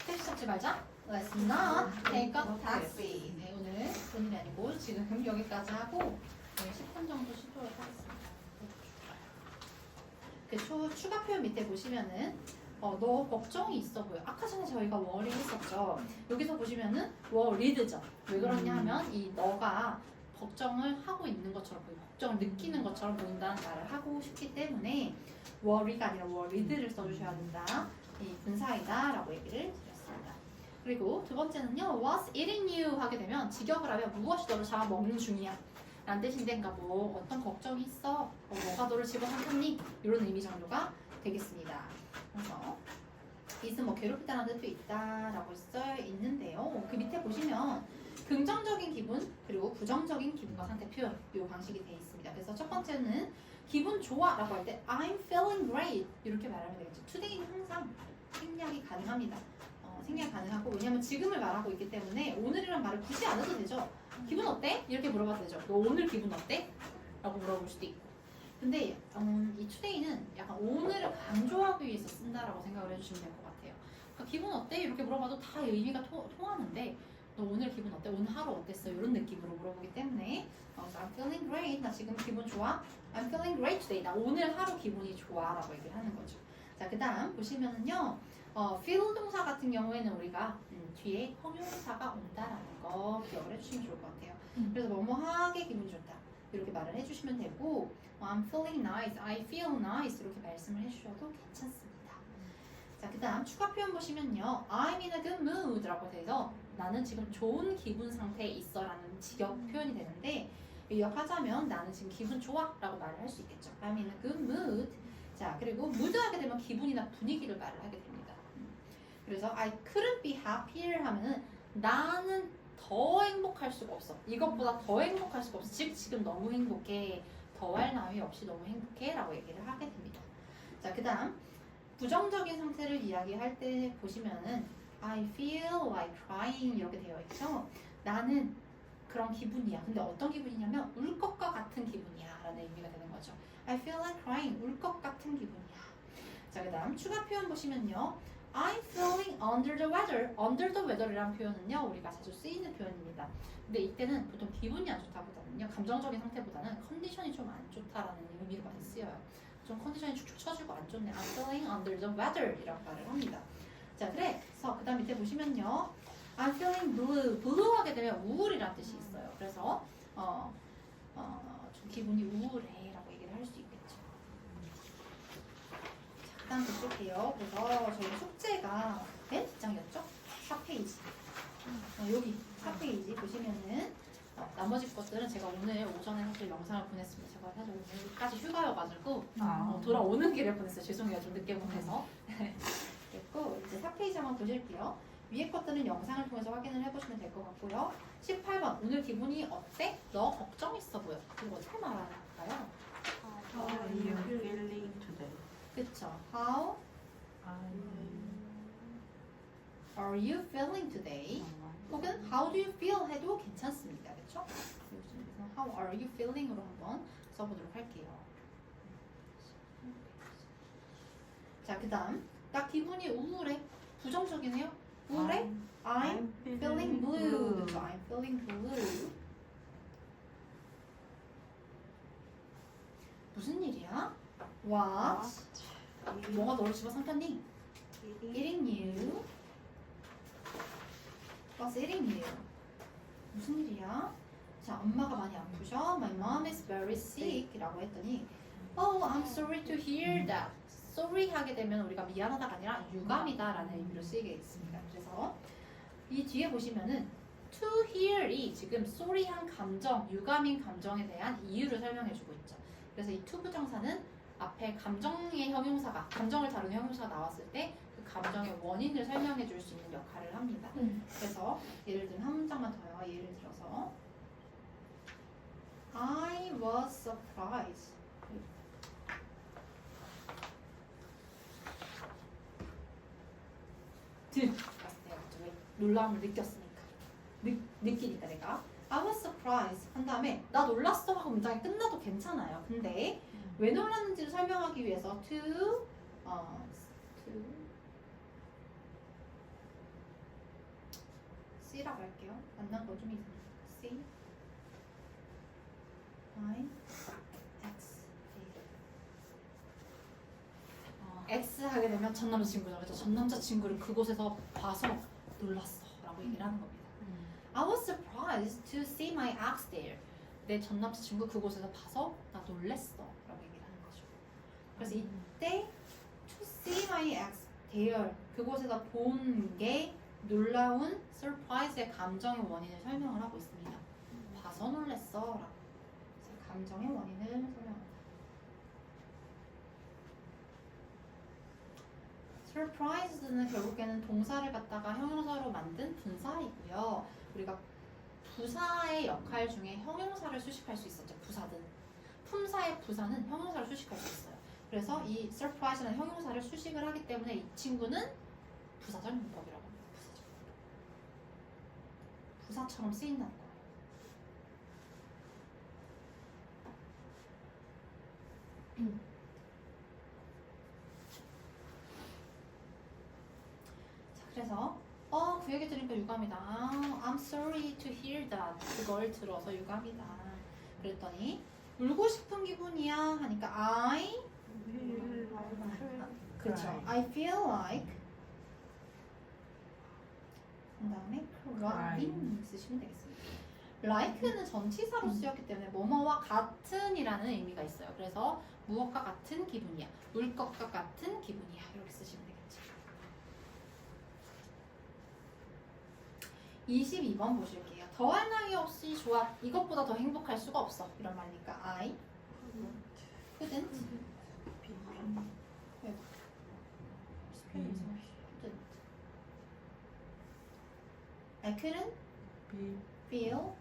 택시 잡지 말자. Let's not take a taxi. 네, 오늘 본인이 아니고 지금 여기까지 하고 10분 정도 쉬도록 하겠습니다. 그 추가 표현 밑에 보시면은 너 걱정이 있어 보여. 아까 전에 저희가 worry 했었죠. 여기서 보시면은 worried죠. 왜 그러냐 하면 이 너가 걱정을 하고 있는 것처럼 보이고 걱정을 느끼는 것처럼 보인다는 말을 하고 싶기 때문에 worry가 아니라 worried를 써주셔야 된다. 이 분사이다 라고 얘기를 드렸습니다. 그리고 두 번째는요 what's eating you 하게 되면 직역을 하면 무엇이 너를 잡아먹는 중이야 라는 뜻인데, 그러니까 뭐 어떤 걱정이 있어, 뭐가 너를 집어삼켰니, 이런 의미 정도가 되겠습니다. 그래서 it은 뭐 괴롭히다라는 뜻도 있다라고 써 있는데요. 그 밑에 보시면 긍정적인 기분 그리고 부정적인 기분과 상태 표현 이 방식이 되어 있습니다. 그래서 첫 번째는 기분 좋아라고 할 때 I'm feeling great 이렇게 말하면 되겠죠. today는 항상 생략이 가능합니다. 생략 가능하고, 왜냐하면 지금을 말하고 있기 때문에 오늘이란 말을 굳이 안 해도 되죠. 기분 어때? 이렇게 물어봐도 되죠. 너 오늘 기분 어때? 라고 물어볼 수도 있고. 근데 이 today는 약간 오늘을 강조하기 위해서 쓴다라고 생각을 해주시면 될 것 같아요. 그러니까 기분 어때? 이렇게 물어봐도 다 의미가 통하는데 너 오늘 기분 어때? 오늘 하루 어땠어? 이런 느낌으로 물어보기 때문에 I'm feeling great. 나 지금 기분 좋아? I'm feeling great today. 나 오늘 하루 기분이 좋아 라고 얘기를 하는 거죠. 자, 그 다음 보시면은요 feel 동사 같은 경우에는 우리가 뒤에 형용사가 온다라는 거 기억을 해주시면 좋을 것 같아요. 그래서 뭐뭐하게 기분 좋다 이렇게 말을 해주시면 되고 I'm feeling nice, I feel nice 이렇게 말씀을 해주셔도 괜찮습니다. 자, 그 다음 추가 표현 보시면요 I'm in a good mood 라고 돼서 나는 지금 좋은 기분 상태에 있어 라는 직역 표현이 되는데, 요약하자면 나는 지금 기분 좋아 라고 말을 할 수 있겠죠. I'm in a good mood. 자, 그리고 mood 하게 되면 기분이나 분위기를 말을 하게 됩니다. 그래서 I couldn't be happier 하면은 나는 더 행복할 수가 없어. 이것보다 더 행복할 수가 없어. 지금 너무 행복해. 더할 나위 없이 너무 행복해 라고 얘기를 하게 됩니다. 자, 그 다음 부정적인 상태를 이야기할 때 보시면은 I feel like crying 이렇게 되어 있죠. 나는 그런 기분이야. 근데 어떤 기분이냐면 울 것과 같은 기분이야 라는 의미가 되는 거죠. I feel like crying. 울 것 같은 기분이야. 자, 그 다음 추가 표현 보시면요 I'm feeling under the weather. under the weather이라는 표현은요 우리가 자주 쓰이는 표현입니다. 근데 이때는 보통 기분이 안 좋다보다는요 감정적인 상태보다는 컨디션이 좀 안 좋다라는 의미로 많이 쓰여요. 좀 컨디션이 축축 처지고 안 좋네. I'm feeling under the weather 이라고 말을 합니다. 자, 그래서 그 다음 밑에 보시면요 I'm feeling blue. blue 하게 되면 우울이라는 뜻이 있어요. 그래서 좀 기분이 우울해 라고 얘기를 할 수 있겠죠. 자, 그 다음 볼게요. 그래서 저희 숙제가 몇 장이었죠? 4페이지. 여기 4페이지 보시면은 나머지 것들은 제가 오늘 오전에 사실 영상을 보냈습니다. 제가 사실 오늘까지 휴가여가지고 돌아오는 길에 보냈어요. 죄송해요. 좀 늦게 보내서. 그랬고 이제 4페이지 한번 보실게요. 위에 것들은 영상을 통해서 확인을 해보시면 될 것 같고요. 18번 오늘 기분이 어때? 너 걱정 있어 보여. 이거 어떻게 말할까요? How are you feeling today? 그쵸? How are you feeling today? 혹은 How do you feel 해도 괜찮습니다. 그쵸? 그래서 How are you feeling으로 한번 써보도록 할게요. 자, 그 다음 나 기분이 우울해. 부정적이네요. 우울해? I'm feeling blue. 그쵸? I'm feeling blue. 무슨 일이야? What? 뭐가 너를 집어삼켰니? Eating you. What's eating you? 무슨 일이야? 자, 엄마가 많이 아프셔. My mom is very sick 라고 했더니 Oh, I'm sorry to hear that. sorry 하게 되면 우리가 미안하다가 아니라 유감이다 라는 의미로 쓰이게 있습니다. 그래서 이 뒤에 보시면은 to hear이 지금 sorry한 감정, 유감인 감정에 대한 이유를 설명해주고 있죠. 그래서 이 to 부정사는 앞에 감정의 형용사가, 감정을 다루는 형용사가 나왔을 때 그 감정의 원인을 설명해 줄 수 있는 역할을 합니다. 그래서 예를 들면 한 문장만 더요. 예를 들어서 I was surprised. 봤을 때 왜 놀라움을 느꼈으니까 느끼니까 내가 I was surprised 한 다음에 나 놀랐어 하고 문장이 끝나도 괜찮아요. 근데 왜 놀랐는지를 설명하기 위해서 to C라고 할게요. 만난 거 좀 이상해. C I X X 하게 되면 전 남자친구죠. 그래서 전 남자친구를 그곳에서 봐서 놀랐어 라고 얘기를 하는 겁니다. I was surprised to see my ex there. 내 전 남자친구 그곳에서 봐서 나 놀랬어 라고 얘기를 하는 거죠. 그래서 이때 to see my ex there 그곳에서 본 게 놀라운 surprise의 감정의 원인을 설명을 하고 있습니다. 봐서 놀랬어 라고. 그래서 감정의 원인을 설명합니다. surprise는 결국에는 동사를 갖다가 형용사로 만든 분사이고요. 우리가 부사의 역할 중에 형용사를 수식할 수 있었죠. 부사든. 품사의 부사는 형용사를 수식할 수 있어요. 그래서 이 surprise라는 형용사를 수식을 하기 때문에 이 친구는 부사절 문법이라고 합니다. 부사절 문법. 부사처럼 쓰인다는 거예요. 그래서 그 얘기 들으니까 유감이다. I'm sorry to hear that. 그걸 들어서 유감이다. 그랬더니 울고 싶은 기분이야 하니까 I 그렇죠. I feel like 그 다음에 crying 쓰시면 되겠습니다. like는 전치사로 쓰였기 때문에 뭐뭐와 같은이라는 의미가 있어요. 그래서 무엇과 같은 기분이야. 울 것과 같은 기분이야. 이렇게 쓰시면 되겠죠. 22번 보실게요. 더할 나위 없이 좋아. 이것보다 더 행복할 수가 없어. 이런 말이니까 I couldn't I couldn't feel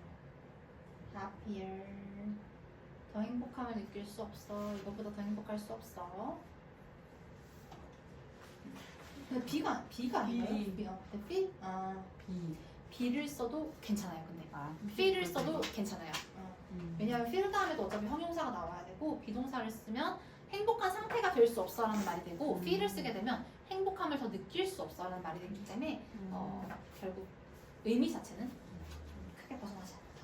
happier. 더 행복함을 느낄 수 없어. 이것보다 더 행복할 수 없어. 근데 B가 아닌가요? B. B를 써도 괜찮아요. 근데 feel을 써도 괜찮아요. 왜냐하면 feel 다음에도 어차피 형용사가 나와야 되고 비동사를 쓰면 행복한 상태가 될 수 없어라는 말이 되고 feel을 쓰게 되면 행복함을 더 느낄 수 없어라는 말이 되기 때문에 결국 의미 자체는 크게 벗어나지 않는다.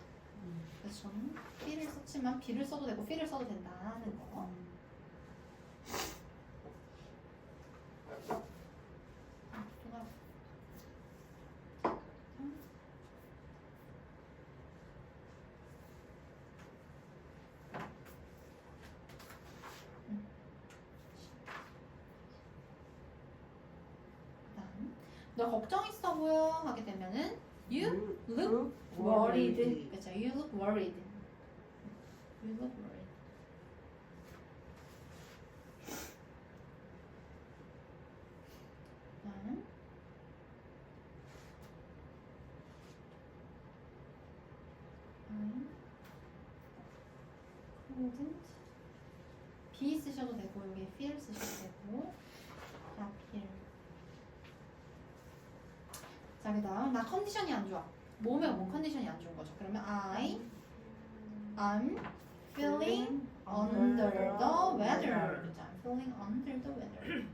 그래서 저는 feel을 썼지만 B를 써도 되고 feel을 써도 된다는 거. 너 걱정 있어 보여 하게 되면은 you look worried. 그렇죠. You look worried. You look worried. couldn't. be 쓰셔도 되고 여기 feel 쓰셔도 되고 happier. 자, 그 다음 나 컨디션이 안 좋아. 몸에 뭐 컨디션이 안 좋은 거죠. 그러면 I'm feeling under the weather. 그죠? I'm feeling under the weather.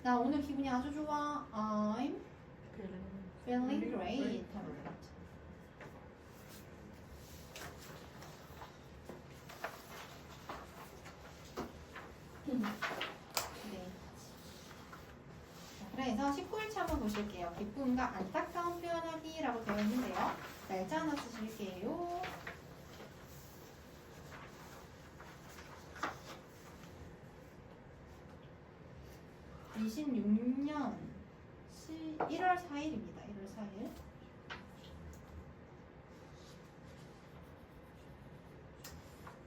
나 오늘 기분이 아주 좋아. I'm feeling great. 그래서 19일치 한번 보실게요. 기쁨과 안타까운 표현하기라고 되어 있는데요. 날짜 하나 쓰실게요. 26년 1월 4일입니다. 1월 4일.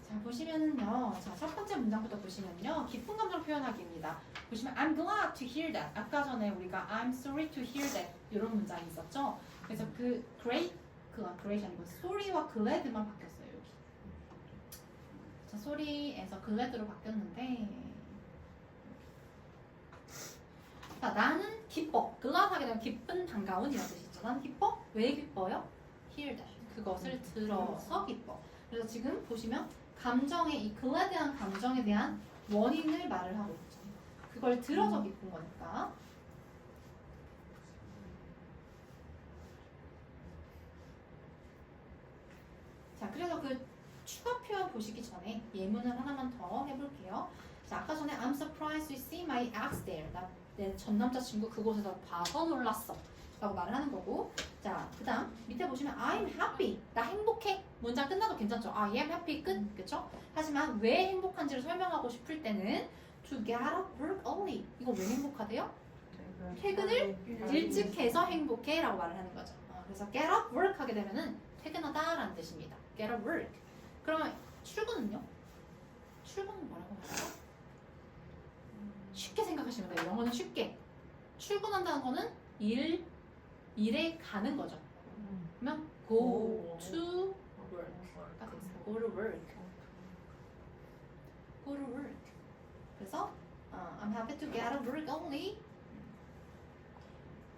자, 보시면은요. 자, 첫 번째 문장부터 보시면요. 기쁜 감정 표현하기입니다. 보시면 I'm glad to hear that. 아까 전에 우리가 I'm sorry to hear that 이런 문장이 있었죠. 그래서 그 great 아니고 sorry와 glad만 바뀌었어요. 여기. 자, sorry에서 glad로 바뀌었는데 자, 나는 기뻐. glad 하게 되면 기쁜, 반가운 이런 뜻이죠. 나는 기뻐? 왜 기뻐요? hear that. 그것을 들어서 기뻐. 그래서 지금 보시면 감정의 이 glad한 감정에 대한 원인을 말을 하고 있죠. 그걸 들어서 기쁜 거니까. 자, 그래서 그 추가 표현 보시기 전에 예문을 하나만 더 해볼게요. 자, 아까 전에 I'm surprised to see my ex there. 내 전 남자친구 그곳에서 봐서 놀랐어. 라고 말을 하는 거고. 자, 그 다음 밑에 보시면 I'm happy. 나 행복해. 문장 끝나도 괜찮죠? I am happy 끝. 그쵸? 하지만 왜 행복한지를 설명하고 싶을 때는 to get out of work early. 이거 왜 행복하대요? 퇴근을 일찍 해서 행복해 라고 말을 하는 거죠. 그래서 get out of work 하게 되면은 퇴근하다 라는 뜻입니다. get out of work. 그러면 출근은요? 출근은 뭐라고 할까요? 쉽게 생각하시면 돼요. 영어는 쉽게. 출근한다는 거는 일에 가는 거죠. 그러면 go to work가 되겠어요. go to work. go to work. 그래서 I'm happy to get out of work early.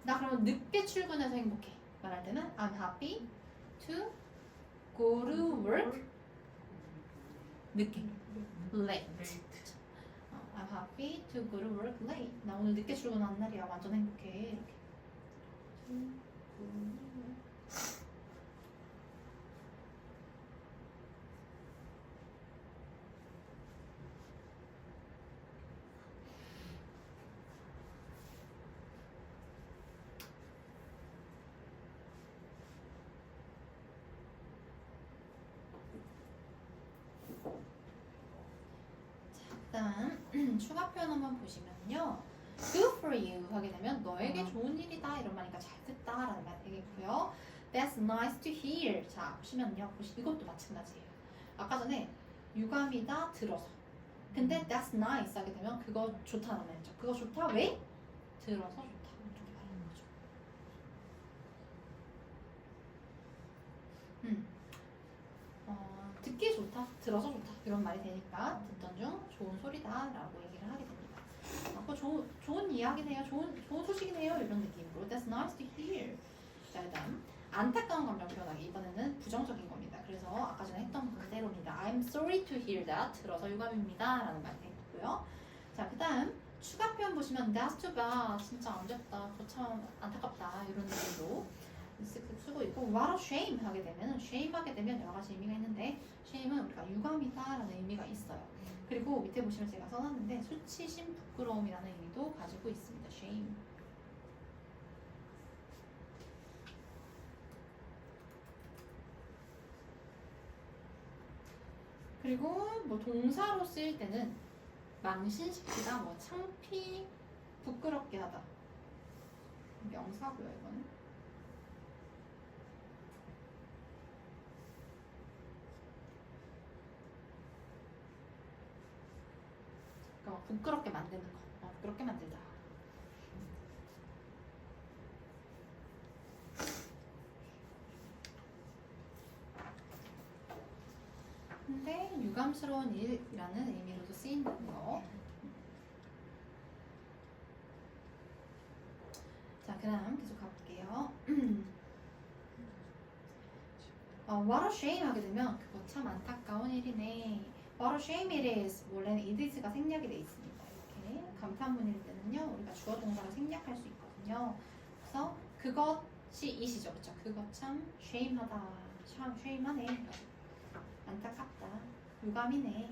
나 그러면 늦게 출근해서 행복해. 말할 때는 I'm happy to go to work 늦게. late. I'm happy to go to work late. 나 오늘 늦게 출근하는 날이야. 완전 행복해. 이렇게. 일단 추가 표현 한번 보시면요. Good for you 하게 되면 너에게 좋은 일이다 이런 말이니까 잘 됐다라는 말 되겠고요. That's nice to hear. 자 보시면요. 이것도 마찬가지예요. 아까 전에 유감이다 들어서. 근데 that's nice 하게 되면 그거 좋다는 말이죠. 그거 좋다 왜? 들어서 좋다. 이렇게 말하는 거죠. 듣기 좋다, 들어서 좋다 이런 말이 되니까 듣던 중 좋은 소리다라고 얘기를 하게 됩니다. 좋은 이야기네요, 좋은 소식이네요 이런 느낌으로 That's nice to hear. 자, 그다음 안타까운 감정 표현하기 이번에는 부정적인 겁니다. 그래서 아까 전에 했던 그대로입니다. I'm sorry to hear that. 들어서 유감입니다라는 말 되겠고요. 자, 그다음 추가 표현 보시면 That's too bad. 진짜 안 됐다. 참 안타깝다 이런 느낌으로 쓰고 있고 what a shame 하게 되면 shame 하게 되면 여러 가지 의미가 있는데 shame은 우리가 유감이다라는 의미가 있어요. 그리고 밑에 보시면 제가 써놨는데 수치심, 부끄러움이라는 의미도 가지고 있습니다. shame. 그리고 뭐 동사로 쓰일 때는 망신시키다, 뭐 창피, 부끄럽게 하다. 명사고요 이거는. 그러니까 부끄럽게 만드는 거. 부끄럽게 만들다. 근데 유감스러운 일이라는 의미로도 쓰인다는 거. 자, 그다음 계속 가볼게요. What a shame 하게 되면 그거 참 안타까운 일이네. What a shame it is. 원래는 it is가 생략이 돼 있습니다. 이렇게 감탄문일 때는요, 우리가 주어 동사를 생략할 수 있거든요. 그래서 그것이 it이죠, 그렇죠? 그거 참 shame하다, 참 shame하네. 안타깝다, 유감이네.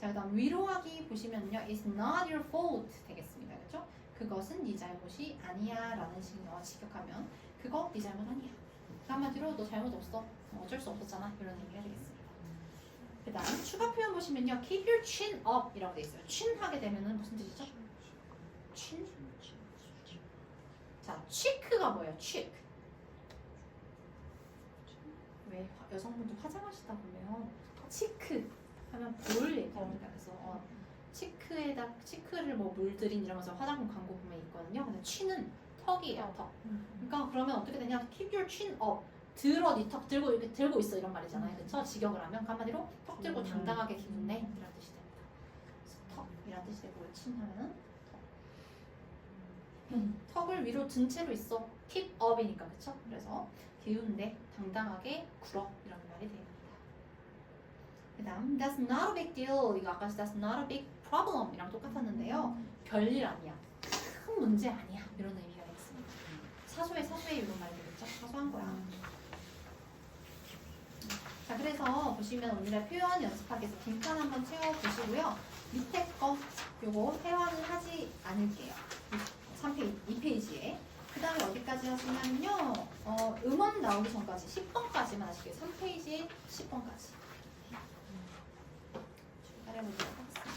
자, 그다음 위로하기 보시면요, it's not your fault 되겠습니다, 그렇죠? 그것은 네 잘못이 아니야라는 식으로 직역하면 그거 네 잘못 아니야. 그 한마디로 너 잘못 없어, 어쩔 수 없었잖아 이런 얘기가 되겠습니다. 그다음 추가 표현 보시면요, keep your chin up 이라고 돼 있어요. chin 하게 되면은 무슨 뜻이죠? chin. 자, cheek가 뭐예요? cheek. 왜 여성분들 화장하시다 보면 치크 하면 볼 얘기합니다. 그래서 치크를 뭐 물들인 이러면서 화장품 광고 보면 있거든요. 근데 chin은 턱이에요, 턱. 그러니까 그러면 어떻게 되냐? keep your chin up. 들어 네 턱 들고 이렇게 들고 있어 이런 말이잖아요. 그렇죠? 직역을 하면 한마디로 턱 들고 당당하게 기운내 이런 뜻이 됩니다. 그래서 턱이란 뜻이 되고 chin 하면은 턱을 위로 든 채로 있어. keep up이니까 그쵸? 그래서 기운내, 당당하게 굴어 이런 말이 됩니다. 그 다음 that's not a big deal 이거 아까 that's not a big problem 이랑 똑같았는데요. 별일 아니야. 큰 문제 아니야. 이런 의미가 되겠습니다. 사소해 이런 말이 되겠죠? 사소한 거야. 자, 그래서 보시면 오늘의 표현 연습하기 위해서 빈칸 한번 채워보시고요. 밑에 거 요거 회화는 하지 않을게요. 3페이지, 2페이지에. 그 다음에 어디까지 하시냐면요. 음원 나오기 전까지 10번까지만 하시게요. 3페이지 10번까지. 출발해보도록 하겠습니다.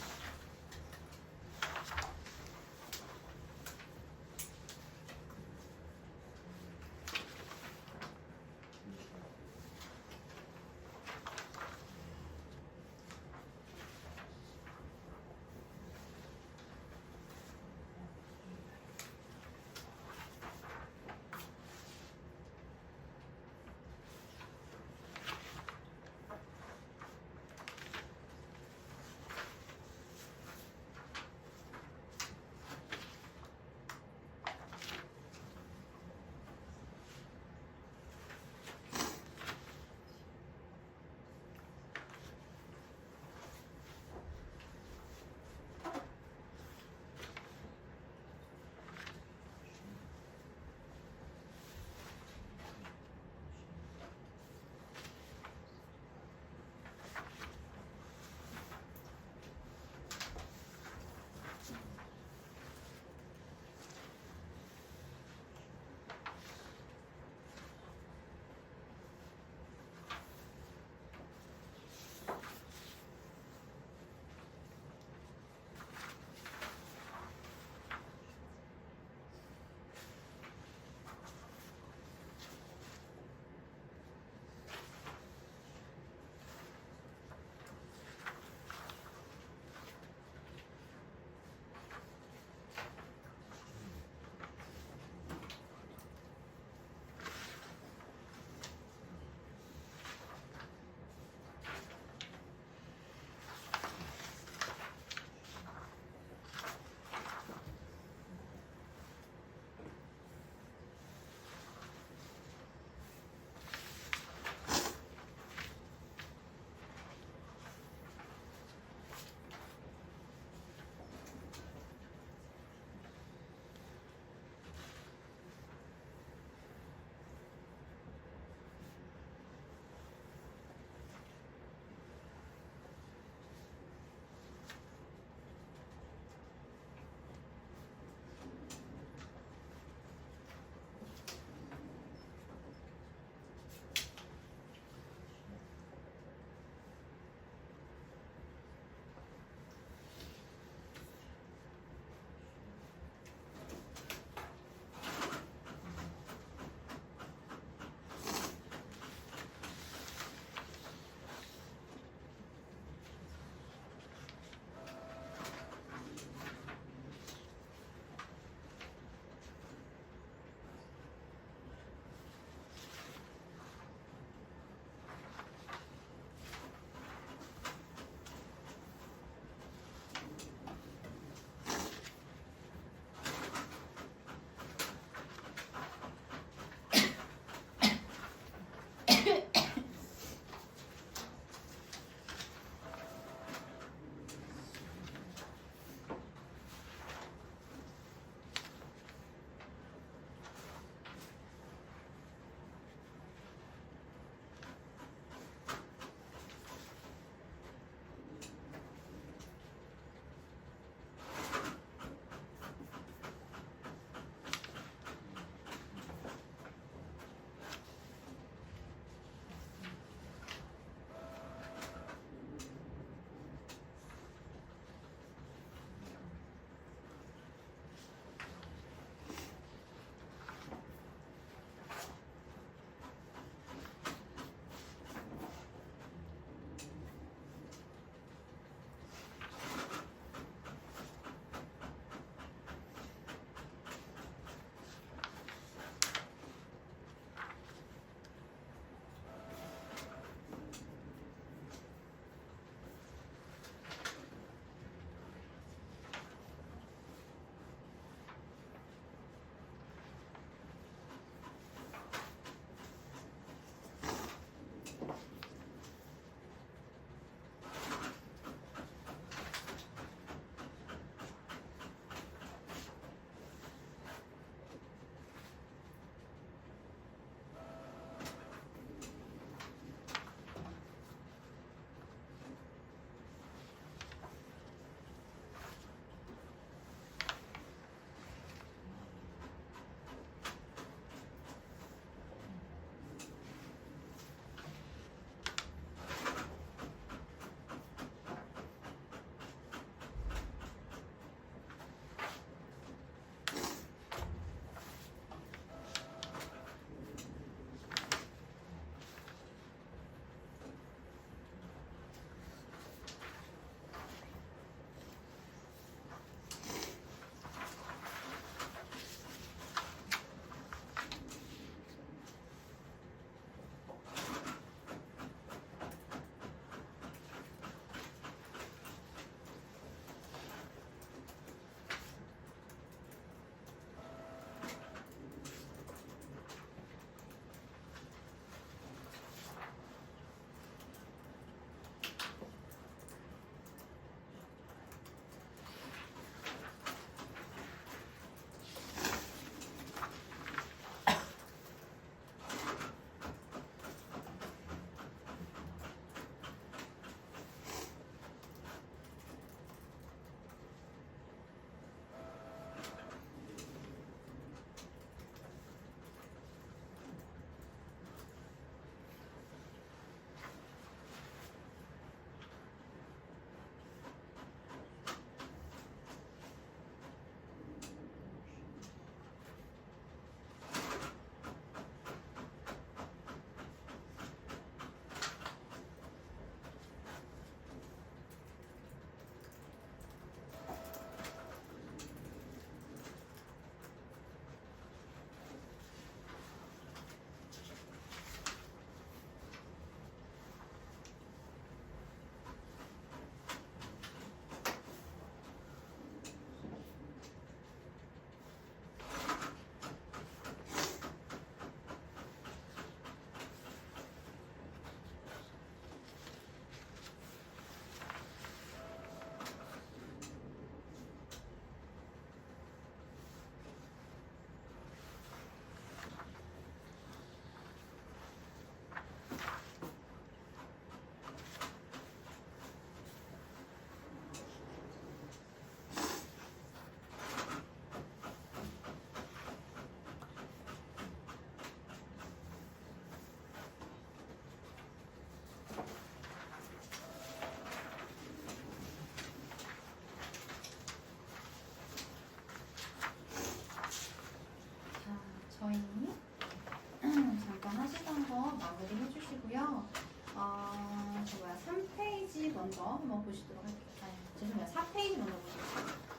마무리 해주시고요. 저 뭐야 3페이지 먼저 한번 보시도록 할게요. 아니, 죄송해요. 4페이지 먼저 보시죠.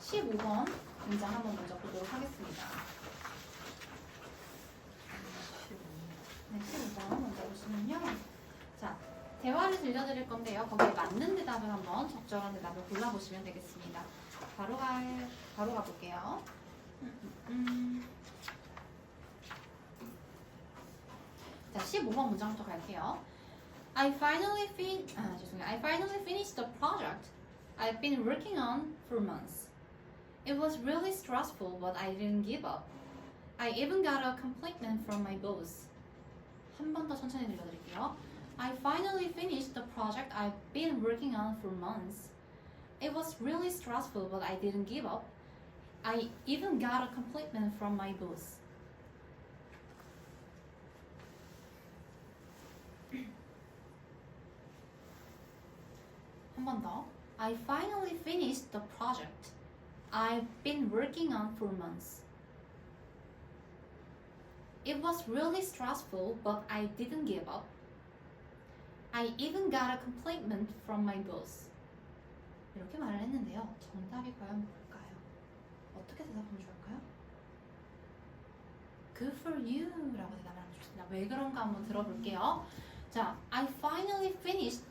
15번 문장 한번 먼저 보도록 하겠습니다. 네, 15번 먼저 보시면요. 자, 대화를 들려드릴 건데요. 거기에 맞는 대답을 한번 적절한 대답을 골라보시면 되겠습니다. 바로 가볼게요. 자, 15번 문장부터 갈게요. I finally finished the project I've been working on for months. It was really stressful, but I didn't give up. I even got a compliment from my boss. 한 번 더 천천히 들려드릴게요. I finally finished the project I've been working on for months. It was really stressful, but I didn't give up. I even got a compliment from my boss. 한 번 더. I finally finished the project I've been working on for months. It was really stressful, but I didn't give up. I even got a compliment from my boss. 이렇게 말을 했는데요. 정답이 과연 뭘까요? 어떻게 대답하면 좋을까요? Good for you 라고 대답을 하면 좋습니다. 왜 그런가 한번 들어볼게요. 자, I finally finished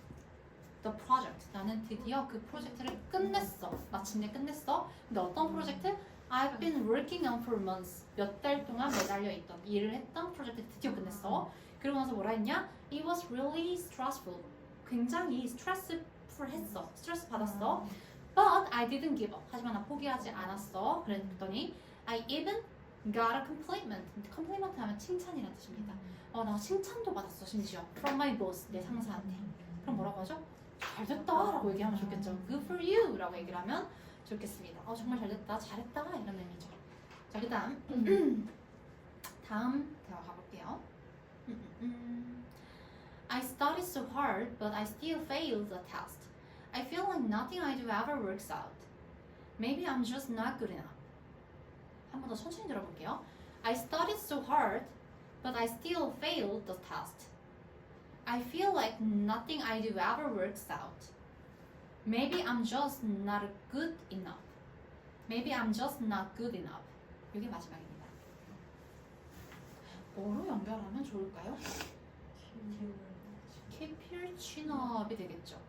the project. 나는 드디어 그 프로젝트를 끝냈어. 마침내 끝냈어. 근데 어떤 프로젝트? I've been working on for months. 몇 달 동안 매달려 있던 일을 했던 프로젝트 드디어 끝냈어. 그러고 나서 뭐라 했냐? It was really stressful. 굉장히 스트레스풀했어. 스트레스 받았어. But I didn't give up. 하지만 나 포기하지 않았어. 그랬더니 I even got a compliment. compliment 하면 칭찬이라는 뜻입니다. 나 칭찬도 받았어. 심지어 from my boss. 내 상사한테. 그럼 뭐라고 하죠? 잘 됐다 라고 얘기하면 좋겠죠. Good for you 라고 얘기를 하면 좋겠습니다. 정말 잘 됐다, 잘했다 이런 의미죠. 자, 그 다음 대화 가볼게요. I studied so hard, but I still failed the test. I feel like nothing I do ever works out. Maybe I'm just not good enough. 한 번 더 천천히 들어볼게요. I studied so hard, but I still failed the test. I feel like nothing I do ever works out. Maybe I'm just not good enough. Maybe I'm just not good enough. 이게 마지막입니다. 뭐로 연결하면 좋을까요? 캐필치너업이 되겠죠.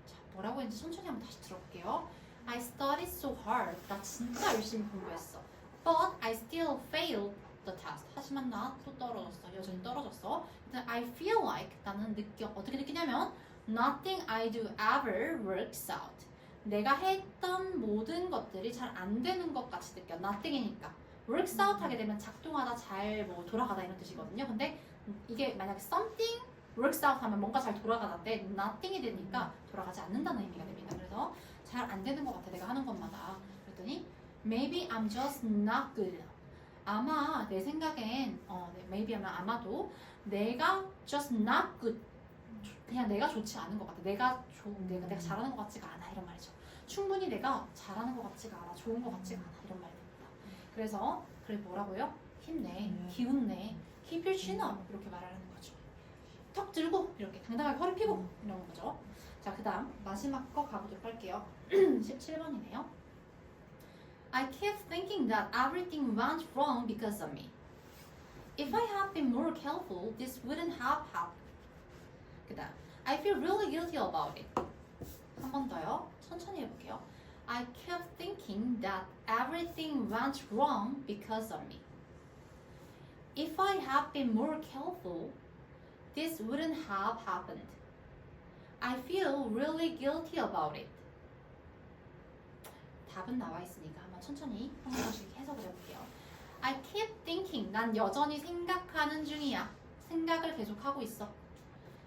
자, 뭐라고 했는지 천천히 한번 다시 들어볼게요. I studied so hard. 나 진짜 열심히 공부했어. But I still failed the test. 하지만 나 또 떨어졌어. 여전히 떨어졌어. I feel like 나는 어떻게 느끼냐면 nothing I do ever works out. 내가 했던 모든 것들이 잘 안 되는 것 같이 느껴. nothing이니까. works out 하게 되면 작동하다 잘 뭐 돌아가다 이런 뜻이거든요. 근데 이게 만약에 something works out 하면 뭔가 잘 돌아가는데 nothing이 되니까 돌아가지 않는다는 의미가 됩니다. 그래서 잘 안 되는 것 같아. 내가 하는 것마다. 그랬더니 maybe I'm just not good enough. 아마 내 생각엔 maybe 하면 아마도 내가 just not good. 그냥 내가 좋지 않은 것 같아. 내가 잘하는 것 같지가 않아 이런 말이죠. 충분히 내가 잘하는 것 같지가 않아, 좋은 것 같지가 않아 이런 말이 됩니다. 그래서 그래 뭐라고요? 힘내, 기운내, keep your chin up 이렇게 말하는 거죠. 턱 들고 이렇게 당당하게 허리 펴고 이런 거죠. 자, 그다음 마지막 거 가보도록 할게요. 17번이네요. I kept thinking that everything went wrong because of me. If I had been more careful, this wouldn't have happened. 그다음 I feel really guilty about it. 한 번 더요. 천천히 해볼게요. I kept thinking that everything went wrong because of me. If I had been more careful, this wouldn't have happened. I feel really guilty about it. 답은 나와 있으니까 한번 천천히 한 번씩 해석을 해볼게요. I keep thinking. 난 여전히 생각하는 중이야. 생각을 계속하고 있어.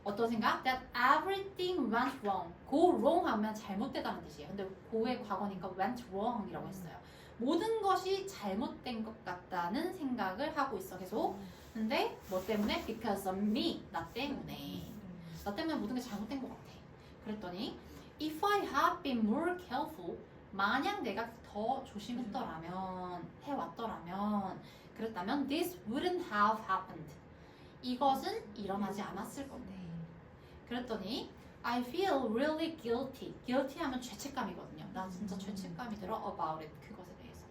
어떤 생각? That everything went wrong. Go wrong 하면 잘못되다는 뜻이에요. 근데 go의 과거니까 went wrong이라고 했어요. 모든 것이 잘못된 것 같다는 생각을 하고 있어 계속. 근데 뭐 때문에? Because of me. 나 때문에. 나 때문에 모든 게 잘못된 것 같아. 그랬더니 If I had been more careful. 만약 내가 더 조심했더라면, 해왔더라면, 그랬다면 This wouldn't have happened. 이것은 일어나지 않았을 건데. 그랬더니 I feel really guilty. guilty 하면 죄책감이거든요. 난 진짜 죄책감이 들어 about it. 그것에 대해서.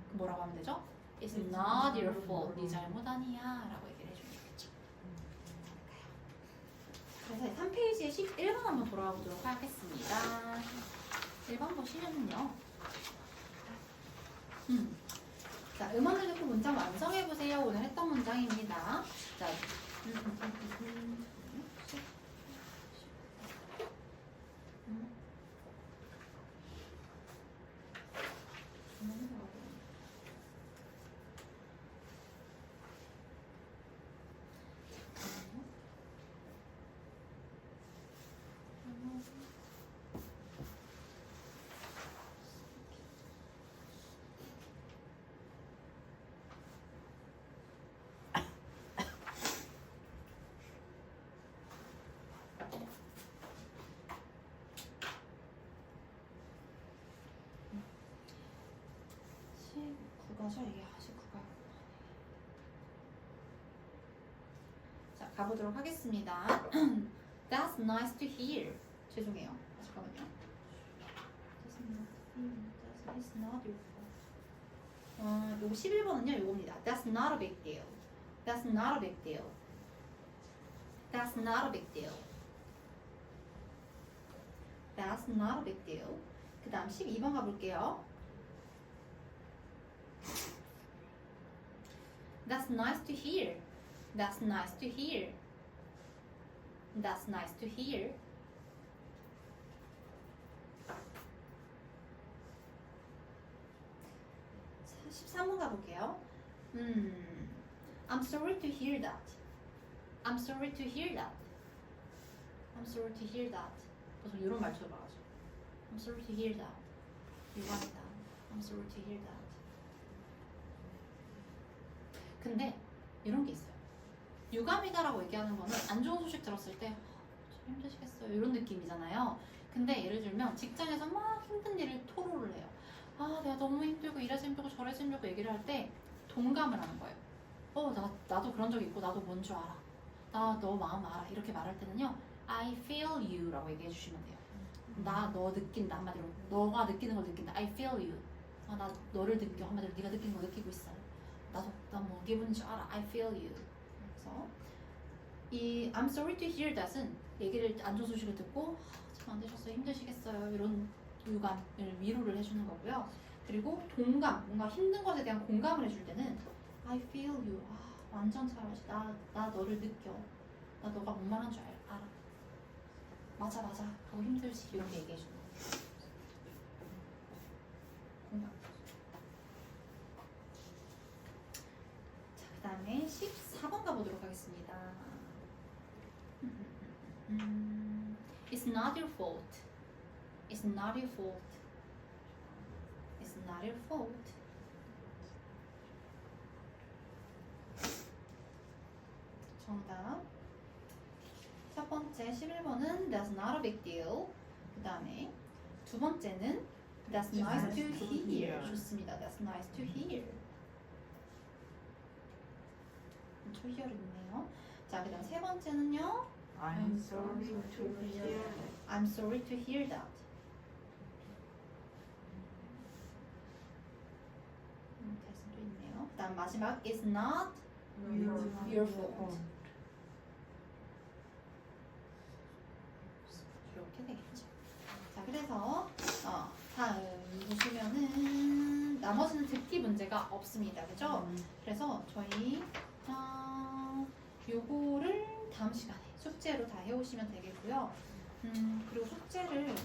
그럼 뭐라고 하면 되죠? It's not your fault. 네 잘못 아니야. 라고 얘기를 해주면 좋겠죠. 그래서 3페이지에 11번 한번 돌아가 보도록 하겠습니다. 1번 보시면은요. 자, 음원을 듣고 문장 완성해보세요. 오늘 했던 문장입니다. 자, 가죠 이게 19가. 자, 가보도록 하겠습니다. That's nice to hear. 죄송해요. 잠깐만요. That's not your fault. 요거 11번은요, 요겁니다. That's not a big deal. That's not a big deal. That's not a big deal. That's not a big deal. 그 다음 12번 가볼게요. That's nice to hear. That's nice to hear. That's nice to hear. 자, 13번 가볼게요. I'm sorry to hear that. I'm sorry to hear that. I'm sorry to hear that. 보통 이런 말투로 말하죠. I'm sorry to hear that. 유감이다. I'm sorry to hear that. 근데 이런 게 있어요. 유감이다라고 얘기하는 거는 안 좋은 소식 들었을 때 참 힘드시겠어요 이런 느낌이잖아요. 근데 예를 들면 직장에서 막 힘든 일을 토로를 해요. 아 내가 너무 힘들고 이래서 힘들고 저래서 힘들고 얘기를 할 때 동감을 하는 거예요. 나도 그런 적 있고 나도 뭔 줄 알아. 나 너 마음 알아. 이렇게 말할 때는요 I feel you 라고 얘기해 주시면 돼요. 나 너 느낀다. 한마디로 너가 느끼는 걸 느낀다. I feel you. 나 너를 느껴. 한마디로 네가 느끼는 거 느끼고 있어. 나 뭐 기분인 줄 알아. I feel you. 그래서 이 I'm sorry to hear that은 얘기를 안 좋은 소식을 듣고 참 안 되셨어요. 힘드시겠어요. 이런 유감을 위로를 해주는 거고요. 그리고 동감, 뭔가 힘든 것에 대한 공감을 해줄 때는 I feel you. 완전 잘하지. 나 너를 느껴. 나 너가 뭔 말한 줄 알아. 맞아. 하고 힘들지. 이렇게 얘기해주는 거예요. 공감. 그 다음에 14번 가보도록 하겠습니다. It's not your fault. It's not your fault. It's not your fault. 정답. 첫 번째 11번은 That's not a big deal. 그 다음에 두 번째는 That's nice to hear. 좋습니다. That's nice to hear. 초희열이 있네요. 자, 그 다음 세 번째는요. I'm sorry to hear that. I'm sorry to hear that. 대신도 있네요. 그 다음 마지막 It's not your fault. 이렇게 되겠죠. 자, 그래서 다음 보시면은 나머지는 듣기 문제가 없습니다. 그죠? 그래서 저희 요거를 다음 시간에 숙제로 다 해오시면 되겠고요. 그리고 숙제를